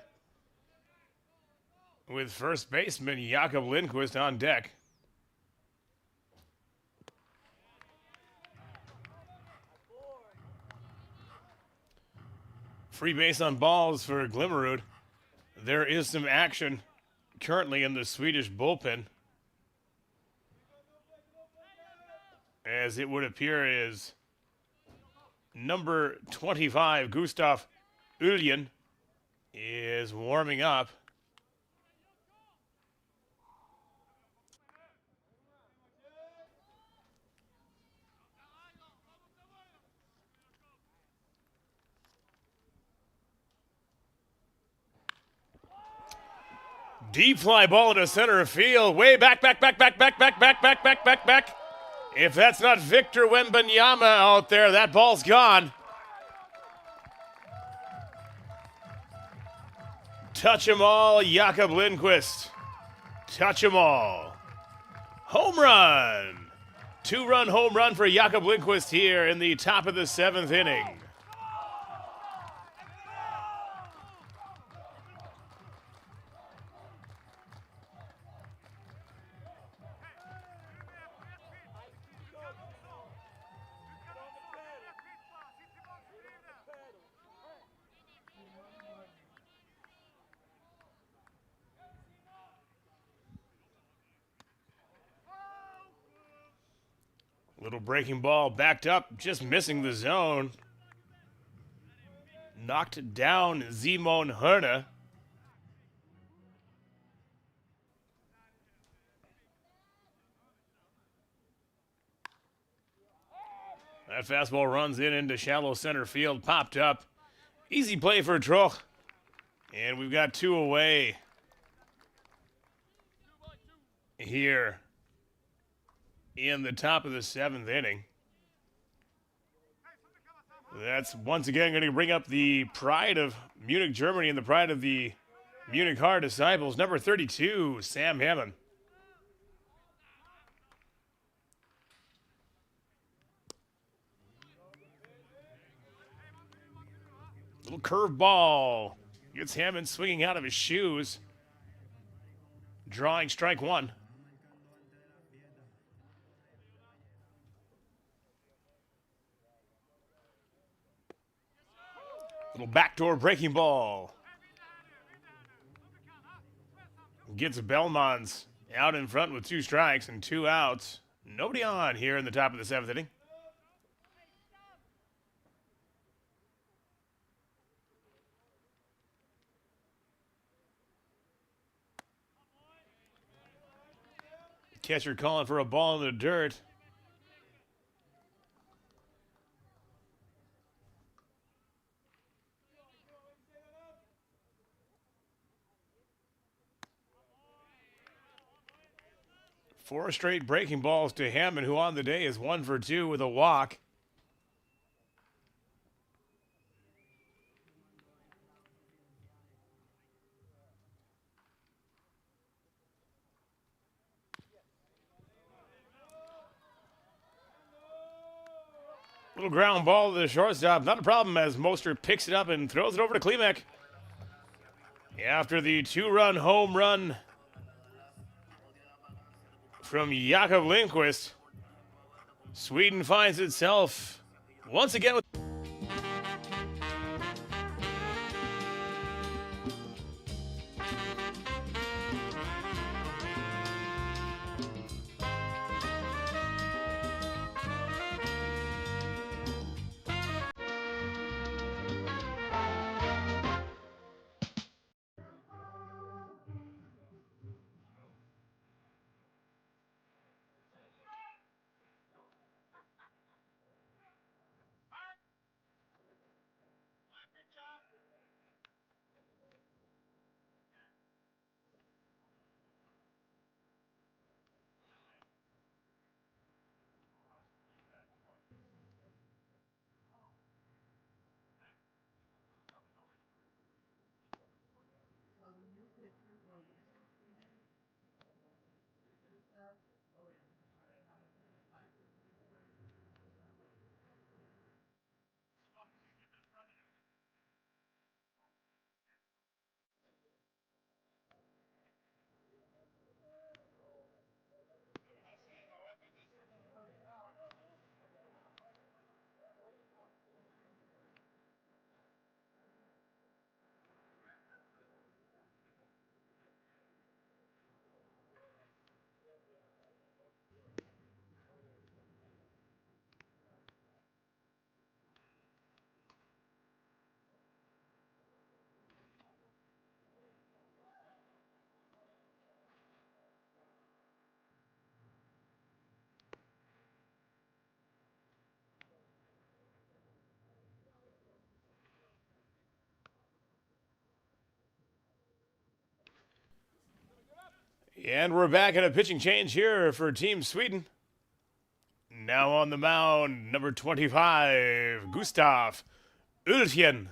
with first baseman Jakob Lindquist on deck. Free base on balls for Glimmerud. There is some action currently in the Swedish bullpen, as it would appear is number 25, Gustav Uljen, is warming up. Deep fly ball into center field. Way back. If that's not Victor Wembanyama out there, that ball's gone. Touch 'em all, Jakob Lindquist. Touch 'em all. Home run. 2-run home run for Jakob Lindquist here in the top of the 7th inning. Little breaking ball backed up, just missing the zone. Knocked down Simon Herne. That fastball runs into shallow center field, popped up. Easy play for Troch. And we've got 2 away here in the top of the 7th inning. That's once again going to bring up the pride of Munich, Germany, and the pride of the Munich Hard Disciples, number 32, Sam Hammond. Little curve ball. Gets Hammond swinging out of his shoes. Drawing strike 1. Little backdoor breaking ball. Gets Belmonts out in front with 2 strikes and 2 outs. Nobody on here in the top of the 7th inning. Catcher calling for a ball in the dirt. Four straight breaking balls to Hammond, who on the day is 1 for 2 with a walk. Little ground ball to the shortstop. Not a problem as Mostert picks it up and throws it over to Klimek. After the 2-run home run from Jakob Lindquist, Sweden finds itself once again with And we're back at a pitching change here for Team Sweden. Now on the mound, number 25, Gustav Ulfjen.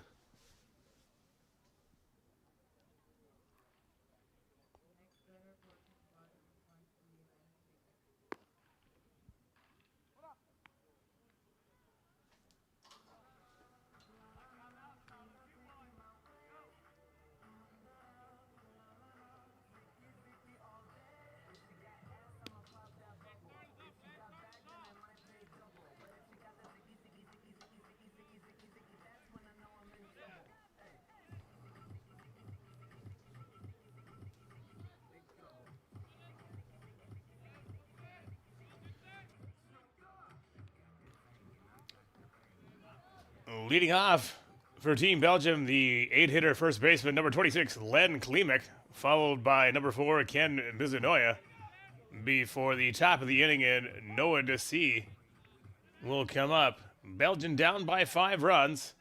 Leading off for Team Belgium, the 8-hitter first baseman, number 26, Len Klimek, followed by number 4, Ken Mizunnoya. Before the top of the inning, and Noah Desi will come up. Belgium down by 5 runs.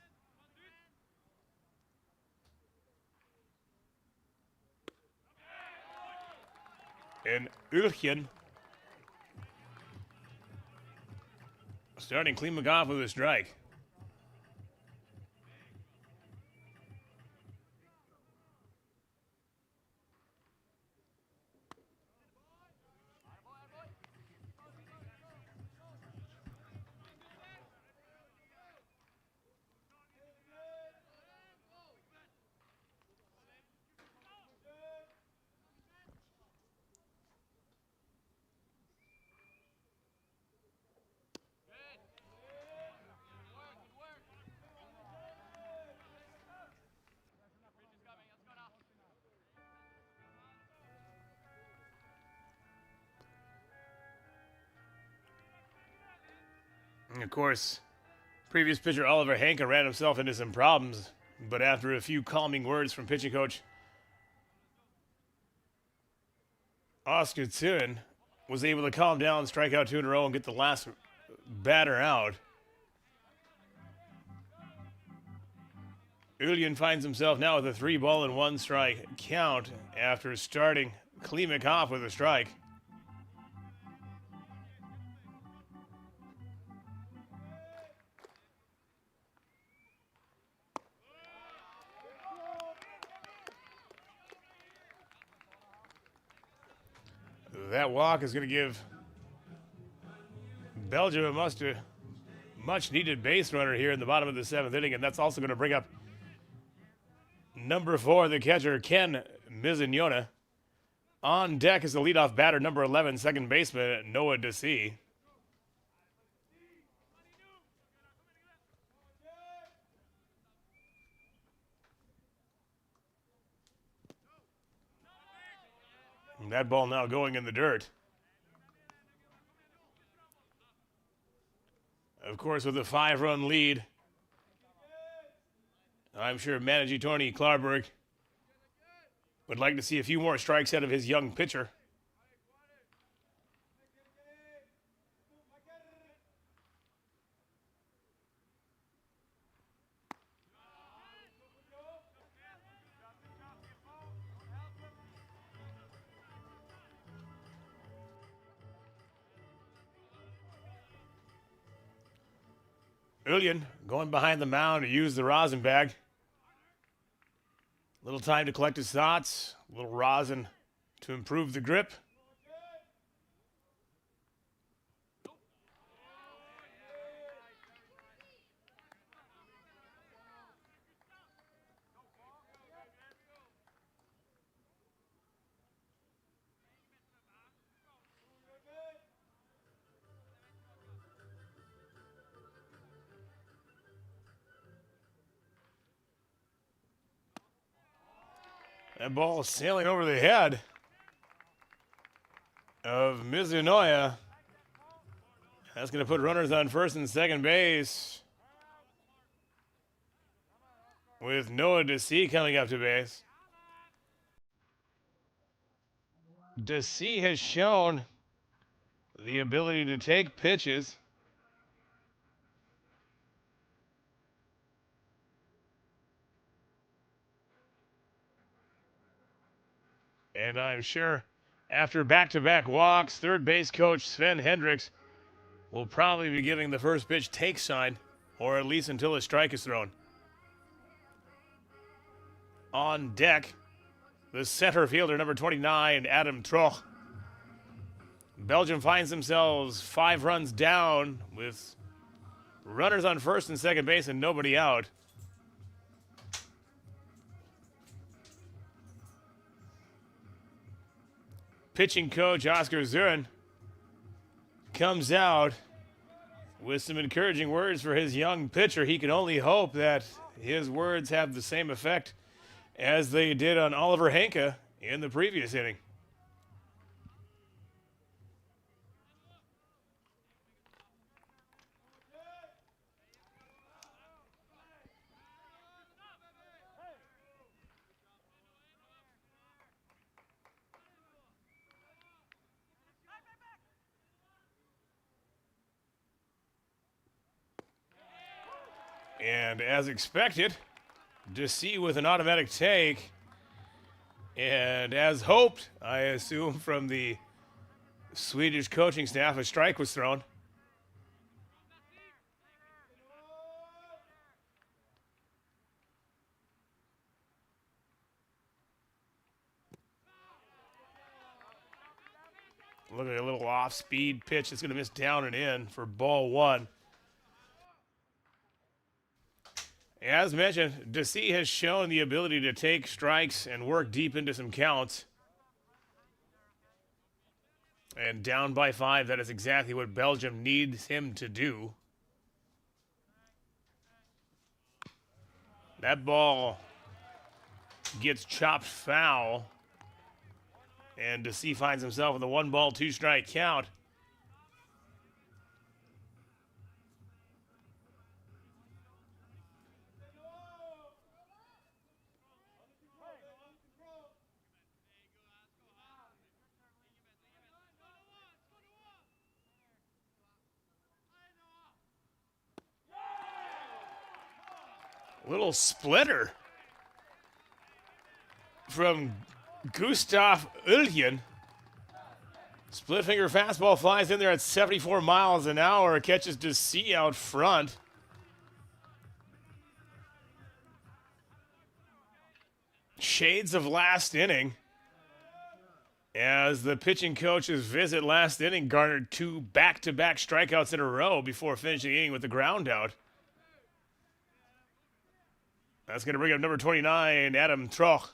And Ulfjen starting Klimek off with a strike. And of course, previous pitcher Oliver Hanka ran himself into some problems, but after a few calming words from pitching coach Oscar Zinn, was able to calm down, strike out 2 in a row, and get the last batter out. Ulfjen finds himself now with a 3-ball-and-1-strike count after starting Klimek off with a strike. That walk is going to give Belgium a much-needed base runner here in the bottom of the 7th inning, and that's also going to bring up number 4, the catcher, Ken Mizunnoya. On deck is the leadoff batter, number 11, second baseman, Noah Desi. And that ball now going in the dirt. Of course, with a 5-run lead, I'm sure manager Tony Klarberg would like to see a few more strikes out of his young pitcher. Ulfjen going behind the mound to use the rosin bag. Little time to collect his thoughts. A little rosin to improve the grip. That ball is sailing over the head of Mizunnoya. That's going to put runners on first and second base, with Noah Desi coming up to base. Desi has shown the ability to take pitches. And I'm sure After back-to-back walks, third base coach Sven Hendricks will probably be giving the first pitch take sign, or at least until a strike is thrown. On deck, the center fielder, number 29, Adam Troch. Belgium finds themselves 5 runs down with runners on first and second base and nobody out. Pitching coach Oscar Zuren comes out with some encouraging words for his young pitcher. He can only hope that his words have the same effect as they did on Oliver Henke in the previous inning. And as expected, DC with an automatic take. And as hoped, I assume from the Swedish coaching staff, a strike was thrown. Look at a little off-speed pitch that's going to miss down and in for ball 1. As mentioned, DC has shown the ability to take strikes and work deep into some counts. And down by 5, that is exactly what Belgium needs him to do. That ball gets chopped foul. And DC finds himself with a 1-ball, 2-strike count. Little splitter from Gustav Ulljen. Split finger fastball flies in there at 74 miles an hour. Catches DC out front. Shades of last inning. As the pitching coach's visit last inning garnered 2 back-to-back strikeouts in a row before finishing the inning with the ground out. That's going to bring up number 29, Adam Troch.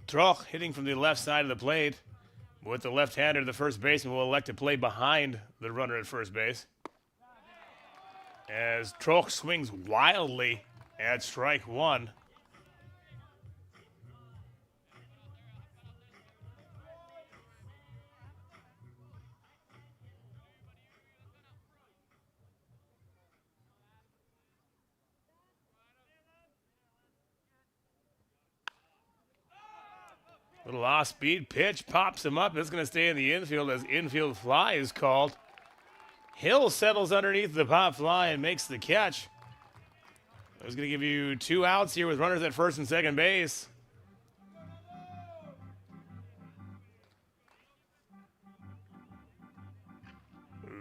Troch hitting from the left side of the plate. With the left-hander, the first baseman will elect to play behind the runner at first base. As Troch swings wildly at strike 1. Little off-speed pitch pops him up. It's going to stay in the infield as infield fly is called. Hill settles underneath the pop fly and makes the catch. I was going to give you 2 outs here with runners at first and second base.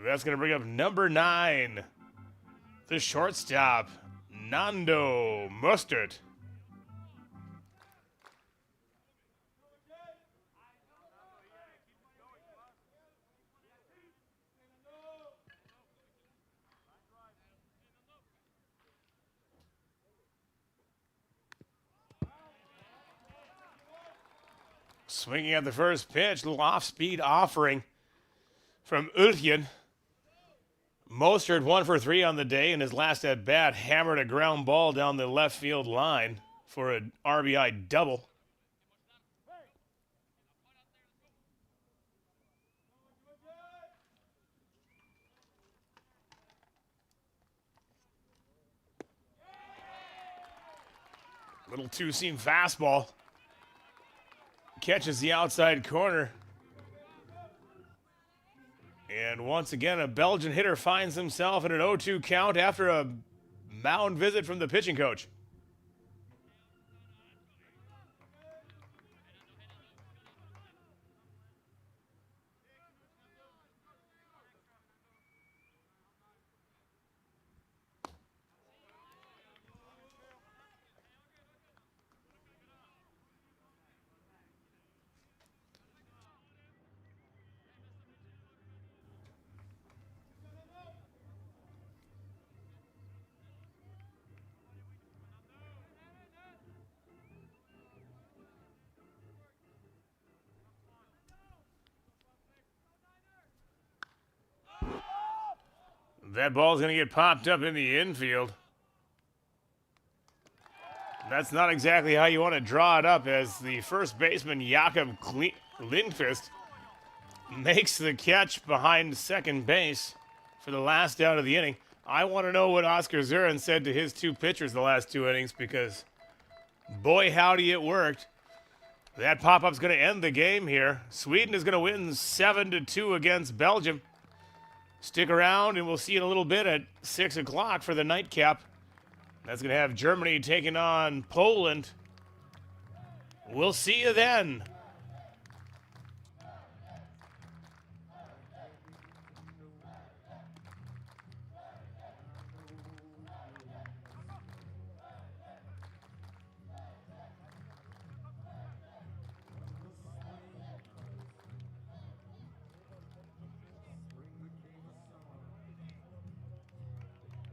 That's going to bring up number 9, the shortstop, Nando Mustard. Swinging at the first pitch, little off-speed offering from Ulljen. Mostert 1 for 3 on the day, and his last at bat hammered a ground ball down the left field line for an RBI double. Little two-seam fastball. Catches the outside corner. And once again, a Belgian hitter finds himself in an 0-2 count after a mound visit from the pitching coach. That ball's going to get popped up in the infield. That's not exactly how you want to draw it up, as the first baseman, Jakob Lindqvist, makes the catch behind second base for the last out of the inning. I want to know what Oscar Zurin said to his two pitchers the last two innings, because boy, howdy, it worked. That pop-up's going to end the game here. Sweden is going to win 7-2 against Belgium. Stick around, and we'll see you in a little bit at 6 o'clock for the nightcap. That's going to have Germany taking on Poland. We'll see you then.